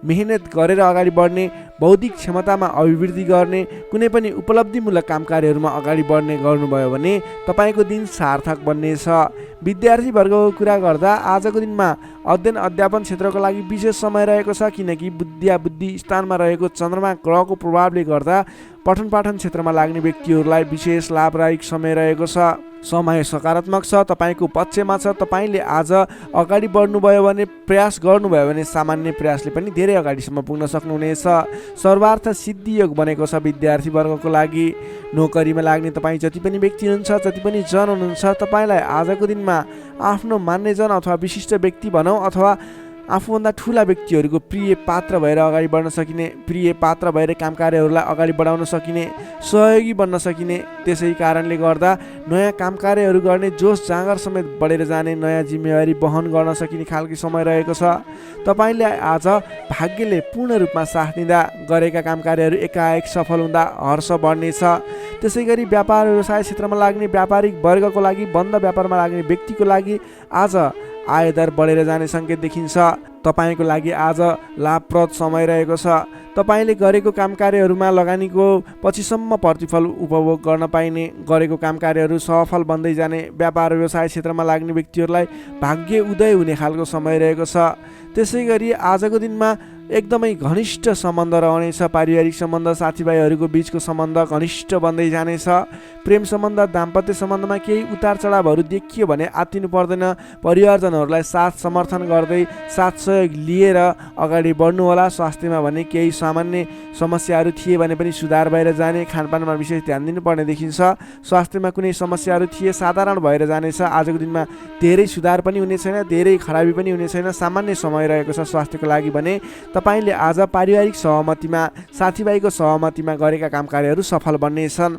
मेहनत गरेर अगाडि बढ्ने, बौद्धिक क्षमतामा अभिवृद्धि गर्ने, कुनै पनि उपलब्धिमूलक कामकार्यहरूमा अगाडि बढ्ने गर्नुभयो भने तपाईँको दिन सार्थक बन्नेछ। विद्यार्थीवर्गको कुरा गर्दा आजको दिनमा अध्ययन अध्यापन क्षेत्रको लागि विशेष समय रहेको छ, किनकि बुद्धि स्थानमा रहेको चन्द्रमा ग्रहको प्रभावले गर्दा पठन पाठन क्षेत्रमा लाग्ने व्यक्तिहरूलाई विशेष लाभदायक समय रहेको छ। समय सकारात्मक छ, तपाईँको पक्षमा छ। तपाईँले आज अगाडि बढ्नुभयो भने, प्रयास गर्नुभयो भने सामान्य प्रयासले पनि धेरै अगाडिसम्म पुग्न सक्नुहुनेछ। सर्वार्थ सिद्धि योग बनेको छ विद्यार्थीवर्गको लागि। नोकरीमा लाग्ने तपाईँ जति पनि व्यक्ति हुनुहुन्छ, जति पनि जन हुनुहुन्छ, तपाईँलाई आजको दिनमा आफ्नो मान्यजन अथवा विशिष्ट व्यक्ति भनौँ अथवा आफूभन्दा ठुला व्यक्तिहरूको प्रिय पात्र भएर अगाडि बढ्न सकिने, प्रिय पात्र भएर काम कार्यहरूलाई अगाडि बढाउन सकिने, सहयोगी बन्न सकिने। त्यसै कारणले गर्दा नयाँ काम कार्यहरू गर्ने जोस जाँगर समेत बढेर जाने, नयाँ जिम्मेवारी वहन गर्न सकिने खालको समय रहेको छ। तपाईँले आज भाग्यले पूर्ण रूपमा साथ दिँदा गरेका काम कार्यहरू एकाएक सफल हुँदा हर्ष बढ्नेछ। त्यसै गरी व्यापार व्यवसाय क्षेत्रमा लाग्ने व्यापारिक वर्गको लागि, बन्द व्यापारमा लाग्ने व्यक्तिको लागि आज आयदर बढेर जाने सङ्केत देखिन्छ। तपाईँको लागि आज लाभप्रद समय रहेको छ। तपाईँले गरेको काम कार्यहरूमा लगानीको पछिसम्म प्रतिफल उपभोग गर्न पाइने, गरेको काम कार्यहरू सफल बन्दै जाने, व्यापार व्यवसाय क्षेत्रमा लाग्ने व्यक्तिहरूलाई भाग्य उदय हुने खालको समय रहेको छ। त्यसै गरी आजको दिनमा एकदमै घनिष्ठ सम्बन्ध रहनेछ। पारिवारिक सम्बन्ध, साथीभाइहरूको बिचको सम्बन्ध घनिष्ठ बन्दै जानेछ। प्रेम सम्बन्ध, दाम्पत्य सम्बन्धमा केही उतार चढावहरू देखियो भने आत्तिनु पर्दैन। परिवारजनहरूलाई साथ समर्थन गर्दै, साथ सहयोग लिएर अगाडि बढ्नुहोला। स्वास्थ्यमा भने केही सामान्य समस्याहरू थिए भने पनि सुधार भएर जाने, खानपानमा विशेष ध्यान दिनुपर्ने देखिन्छ। स्वास्थ्यमा कुनै समस्याहरू थिए साधारण भएर जानेछ। आजको दिनमा धेरै सुधार पनि हुने छैन, धेरै खराबी पनि हुने छैन, सामान्य समय रहेको छ स्वास्थ्यको लागि भने। तपाईँले आज पारिवारिक सहमतिमा, साथीभाइको सहमतिमा गरेका काम कार्यहरू सफल बन्नेछन्।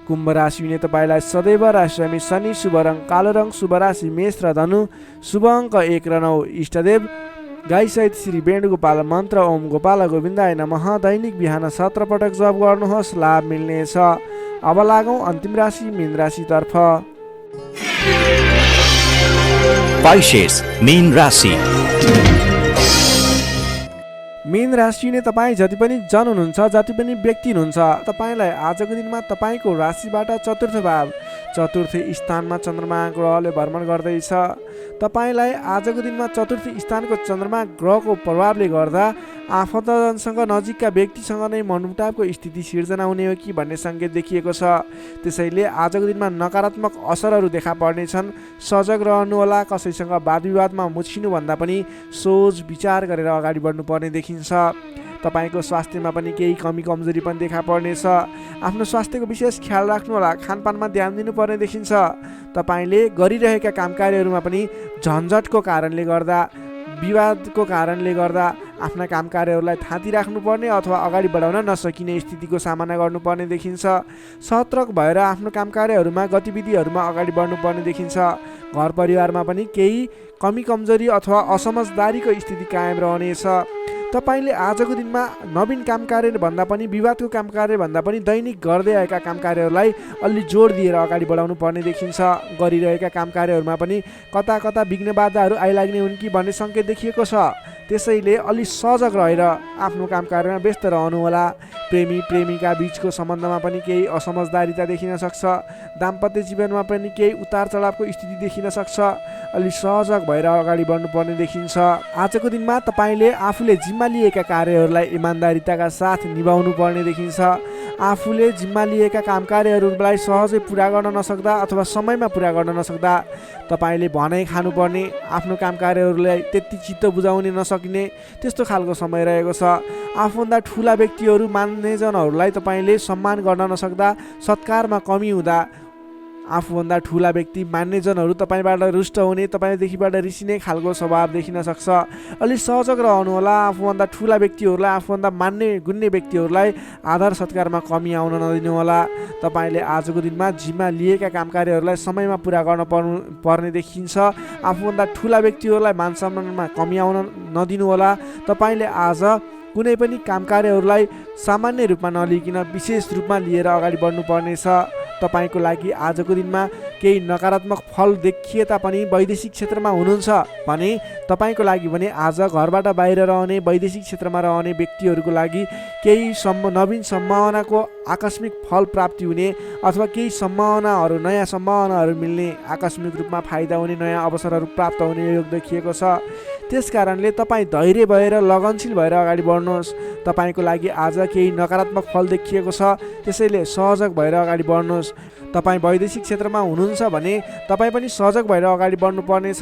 कुम्भ राशि हुने तपाईँलाई सदैव राशिरामी शनि, शुभ रङ कालो रङ, शुभ राशि मेष र धनु, शुभ अङ्क 1 र 9। इष्टदेव गाईसहित श्री वेणुगोपाल मन्त्र ओम गोपाल गोविन्दाय नमः दैनिक बिहान 17 पटक जप गर्नुहोस्, लाभ मिल्नेछ। अब लागौँ अन्तिम राशि मीन राशितर्फ।
पाइसेस मीन राशि।
मीन राशि ने तपाईँ जति पनि जन हुनुहुन्छ, जति पनि व्यक्ति हुनुहुन्छ, तपाईँलाई आजको दिनमा तपाईँको राशिबाट चतुर्थ स्थानमा चन्द्रमा ग्रहले भ्रमण गर्दैछ। तपाईँलाई आजको दिनमा चतुर्थ स्थानको चन्द्रमा ग्रहको प्रभावले गर्दा आफन्तजनसँग, नजिकका व्यक्तिसँग नै मनमुटावको स्थिति सिर्जना हुने हो कि भन्ने सङ्केत देखिएको छ। त्यसैले आजको दिनमा नकारात्मक असरहरू देखा पर्नेछन्। सजग रहनुहोला। कसैसँग वाद विवादमा मुछिनुभन्दा पनि सोच विचार गरेर अगाडि बढ्नुपर्ने देखिन्छ। तपाईँको स्वास्थ्यमा पनि केही कमी कमजोरी पनि देखा पर्नेछ। आफ्नो स्वास्थ्यको विशेष ख्याल राख्नुहोला। खानपानमा ध्यान दिनुपर्ने देखिन्छ। तपाईँले गरिरहेका काम कार्यहरूमा पनि झन्झटको कारणले गर्दा, विवादको कारणले गर्दा आफ्ना काम कार्यहरूलाई थाँती राख्नुपर्ने अथवा अगाडि बढाउन नसकिने स्थितिको सामना गर्नुपर्ने देखिन्छ। सतर्क भएर आफ्नो काम कार्यहरूमा, गतिविधिहरूमा अगाडि बढ्नुपर्ने देखिन्छ। घर परिवारमा पनि केही कमी कमजोरी अथवा असमझदारीको स्थिति कायम रहनेछ। तपाईँले आजको दिनमा नवीन काम कार्य भन्दा पनि, विवादको काम कार्य भन्दा पनि दैनिक गर्दै आएका काम कार्यहरूलाई अलि जोड दिएर अगाडि बढाउनु पर्ने देखिन्छ। गरिरहेका काम कार्यहरूमा पनि कता कता विघ्न बाधाहरू आइलाग्ने हुन् कि भन्ने सङ्केत देखिएको छ। त्यसैले अलि सजग रहेर आफ्नो काम कार्यमा व्यस्त रहनुहोला। प्रेमी प्रेमिका बीचको सम्बन्धमा पनि केही असमझदारीता देखिन सक्छ। दाम्पत्य जीवनमा पनि केही उतार चढावको स्थिति देखिन सक्छ। अलि सजग भएर अगाडि बढ्नुपर्ने देखिन्छ। आजको दिनमा तपाईँले आफूले जिम्मा लिएका कार्यहरूलाई इमान्दारिताका साथ निभाउनु पर्ने देखिन्छ। आफूले जिम्मा लिएका काम कार्यहरूलाई सहजै पुरा गर्न नसक्दा अथवा समयमा पुरा गर्न नसक्दा तपाईँले भनाइ खानुपर्ने, आफ्नो काम कार्यहरूलाई त्यति चित्त बुझाउन नसकिने त्यस्तो खालको समय रहेको छ। आफूभन्दा ठुला व्यक्तिहरू मान्यजनहरूलाई तपाईँले सम्मान गर्न नसक्दा, सत्कारमा कमी हुँदा आफूभन्दा ठुला व्यक्ति मान्यजनहरू तपाईँबाट रुष्ट हुने, तपाईँदेखिबाट रिसिने खालको स्वभाव देखिन सक्छ। अलि सहजक रहनुहोला। आफूभन्दा ठुला व्यक्तिहरूलाई, आफूभन्दा मान्ने गुन्ने व्यक्तिहरूलाई आदर सत्कारमा कमी आउन नदिनुहोला। तपाईँले आजको दिनमा जिम्मा लिएका काम कार्यहरूलाई समयमा पुरा गर्न पर्ने देखिन्छ। आफूभन्दा ठुला व्यक्तिहरूलाई मान सम्मानमा कमी आउन नदिनुहोला। तपाईँले आज कुनै पनि काम कार्यहरूलाई सामान्य रूपमा नलिकन विशेष रूपमा लिएर अगाडि बढ्नुपर्नेछ। तपाईँको लागि आजको दिनमा केही नकारात्मक फल देखिए तापनि वैदेशिक क्षेत्रमा हुनुहुन्छ भने तपाईँको लागि भने आज घरबाट बाहिर रहने, वैदेशिक क्षेत्रमा रहने व्यक्तिहरूको लागि केही नवीन सम्भावनाको आकस्मिक फल प्राप्ति हुने अथवा केही सम्भावनाहरू, नयाँ सम्भावनाहरू मिल्ने, आकस्मिक रूपमा फाइदा हुने, नयाँ अवसरहरू प्राप्त हुने योग देखिएको छ। त्यस कारणले तपाईँ धैर्य भएर लगनशील भएर अगाडि बढ्नुहोस्। तपाईँको लागि आज केही नकारात्मक फल देखिएको छ, त्यसैले सहजक भएर अगाडि बढ्नुहोस्। तपाईँ वैदेशिक क्षेत्रमा हुनुहुन्छ भने तपाईँ पनि सहजक भएर अगाडि बढ्नुपर्नेछ।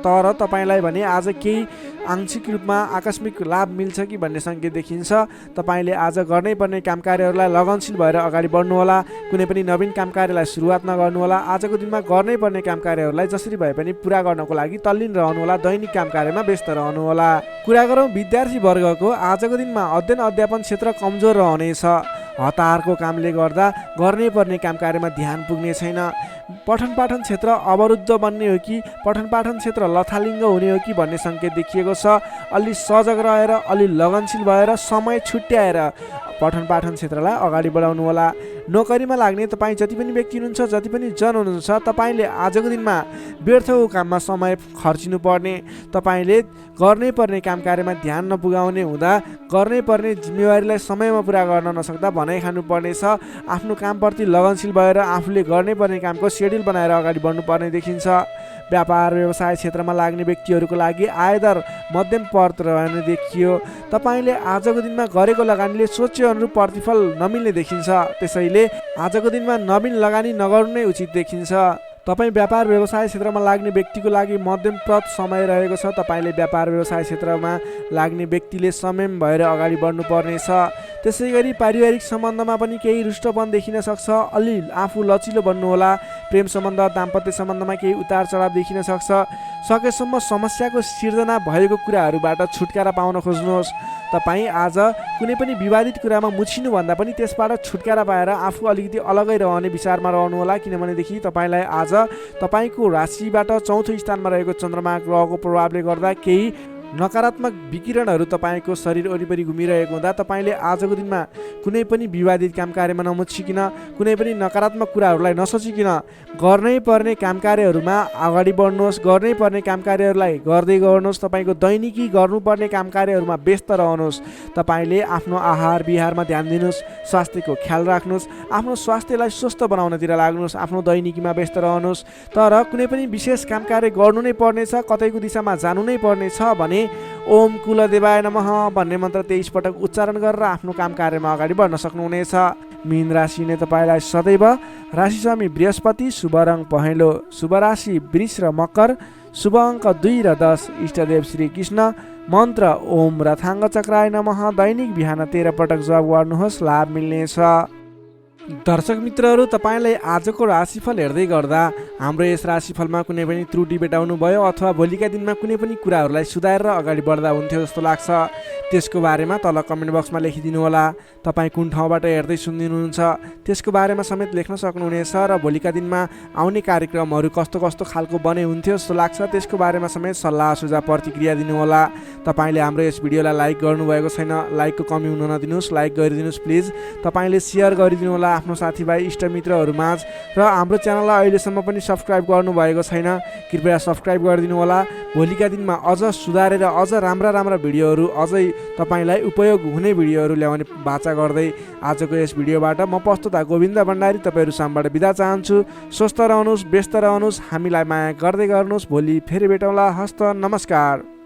तर तपाईँलाई भने आज केही आंशिक रूपमा आकस्मिक लाभ मिल्छ कि भन्ने सङ्केत देखिन्छ। तपाईँले आज गर्नै पर्ने काम कार्यहरूलाई लगनशील भएर अगाडि बढ्नुहोला। कुनै पनि नवीन काम कार्यलाई सुरुवात नगर्नुहोला। आजको दिनमा गर्नै पर्ने काम कार्यहरूलाई जसरी भए पनि पुरा गर्नको लागि तल्लीन रहनुहोला। दैनिक काम कार्यमा व्यस्त रहनुहोला। कुरा गरौँ विद्यार्थी वर्गको, आजको दिनमा अध्ययन अध्यापन क्षेत्र कमजोर रहनेछ। हतारको कामले गर्दा गर्नै पर्ने काम कार्यमा ध्यान पुग्ने छैन। पठन पाठन क्षेत्र अवरुद्ध बन्ने हो कि पठन पाठन क्षेत्र लथालिङ्ग हुने हो कि भन्ने सङ्केत देखिएको छ। अलि सजग रहेर, अलि लगनशील भएर, समय छुट्याएर पठन पाठन क्षेत्रलाई अगाडि बढाउनु होला। नोकरीमा लाग्ने तपाईँ जति पनि व्यक्ति हुनुहुन्छ, जति पनि जन हुनुहुन्छ, तपाईँले आजको दिनमा व्यर्थको काममा समय खर्चिनु पर्ने, तपाईँले गर्नै पर्ने काम कार्यमा ध्यान नपुगाउने हुँदा गर्नै पर्ने जिम्मेवारीलाई समयमा पुरा गर्न नसक्दा भनाइ खानुपर्नेछ। आफ्नो कामप्रति लगनशील भएर आफूले गर्नै पर्ने कामको सेड्युल बनाएर अगाडि बढ्नुपर्ने देखिन्छ। व्यापार व्यवसाय क्षेत्रमा लाग्ने व्यक्तिहरूको लागि आयदर मध्यम पर्त रहने देखियो। तपाईँले आजको दिनमा गरेको लगानीले सोचे अनुरूप प्रतिफल नमिल्ने देखिन्छ। त्यसैले आजको दिनमा नवीन लगानी नगर्नु नै उचित देखिन्छ। तपाईँ व्यापार व्यवसाय क्षेत्रमा लाग्ने व्यक्तिको लागि मध्यमप्रद समय रहेको छ। तपाईँले व्यापार व्यवसाय क्षेत्रमा लाग्ने व्यक्तिले संयम भएर अगाडि बढ्नुपर्नेछ। त्यसै गरी पारिवारिक सम्बन्धमा पनि केही रुष्टपन देखिन सक्छ। अलि आफू लचिलो बन्नुहोला। प्रेम सम्बन्ध, दाम्पत्य सम्बन्धमा केही उतार चढाव देखिन सक्छ। सकेसम्म समस्याको सिर्जना भएको कुराहरूबाट छुटकारा पाउन खोज्नुहोस्। तपाईँ आज कुनै पनि विवादित कुरामा मुछिनुभन्दा पनि त्यसबाट छुटकारा पाएर आफू अलिकति अलगै रहने विचारमा रहनुहोला। किनभनेदेखि तपाईँलाई आज तपाईँको राशिबाट चौथो स्थानमा रहेको चन्द्रमा ग्रहको प्रभावले गर्दा केही नकारात्मक विकिरणहरू तपाईँको शरीर वरिपरि घुमिरहेको हुँदा तपाईँले आजको दिनमा कुनै पनि विवादित काम कार्यमा नमुछिकन, कुनै पनि नकारात्मक कुराहरूलाई नसोचिकन गर्नै पर्ने काम कार्यहरूमा अगाडि बढ्नुहोस्। गर्नै पर्ने काम कार्यहरूलाई गर्दै गर्नुहोस्। तपाईँको दैनिकी गर्नुपर्ने काम कार्यहरूमा व्यस्त रहनुहोस्। तपाईँले आफ्नो आहार विहारमा ध्यान दिनुहोस्। स्वास्थ्यको ख्याल राख्नुहोस्। आफ्नो स्वास्थ्यलाई स्वस्थ बनाउनतिर लाग्नुहोस्। आफ्नो दैनिकीमा व्यस्त रहनुहोस्। तर कुनै पनि विशेष काम कार्य गर्नु नै पर्नेछ, कतैको दिशामा जानु नै पर्नेछ भने ओम कुलदेवाय नमः भन्ने मन्त्र 23 पटक उच्चारण गरेर आफ्नो काम कार्यमा अगाडि बढ्न सक्नुहुनेछ। मीन राशि नै तपाईँलाई सदैव राशि स्वामी बृहस्पति, शुभ रङ पहेँलो, शुभ राशि वृष र मकर, शुभ अङ्क 2 र 10, इष्टदेव श्री कृष्ण, मन्त्र ओम रथाङ्ग चक्राय नमः। दैनिक बिहान 13 पटक जप गर्नुहोस्, लाभ मिल्नेछ। दर्शक मित्रहरू, तपाईँलाई आजको राशिफल हेर्दै गर्दा हाम्रो यस राशिफलमा कुनै पनि त्रुटि भेटाउनु भयो अथवा भोलिका दिनमा कुनै पनि कुराहरूलाई सुधारेर अगाडि बढ्दा हुन्थ्यो जस्तो लाग्छ, त्यसको बारेमा तल कमेन्ट बक्समा लेखिदिनु होला। तपाईँ कुन ठाउँबाट हेर्दै सुनिदिनुहुन्छ त्यसको बारेमा समेत लेख्न सक्नुहुनेछ र भोलिका दिनमा आउने कार्यक्रमहरू कस्तो कस्तो खालको बने हुन्थ्यो जस्तो लाग्छ त्यसको बारेमा समेत सल्लाह सुझाव प्रतिक्रिया दिनुहोला। तपाईँले हाम्रो यस भिडियोलाई लाइक गर्नुभएको छैन, लाइकको कमी हुन नदिनुहोस्, लाइक गरिदिनुहोस् प्लिज। तपाईँले सेयर गरिदिनु होला आफ्नो साथीभाइ इष्टमित्रहरूमाझ र हाम्रो च्यानललाई अहिलेसम्म पनि सब्सक्राइब गर्नुभएको छैन, कृपया सब्सक्राइब गरिदिनु होला। भोलिका दिनमा अझ सुधारेर अझ राम्रा भिडियोहरू, अझै तपाईँलाई उपयोग हुने भिडियोहरू ल्याउने बाचा गर्दै आजको यस भिडियोबाट म प्रस्तुता गोविन्द भण्डारी तपाईँहरू सामबाट बिदा चाहन्छु। स्वस्थ रहनुहोस्, व्यस्त रहनुहोस्, हामीलाई माया गर्दै गर्नुहोस्। भोलि फेरि भेटौँला। हस्त नमस्कार।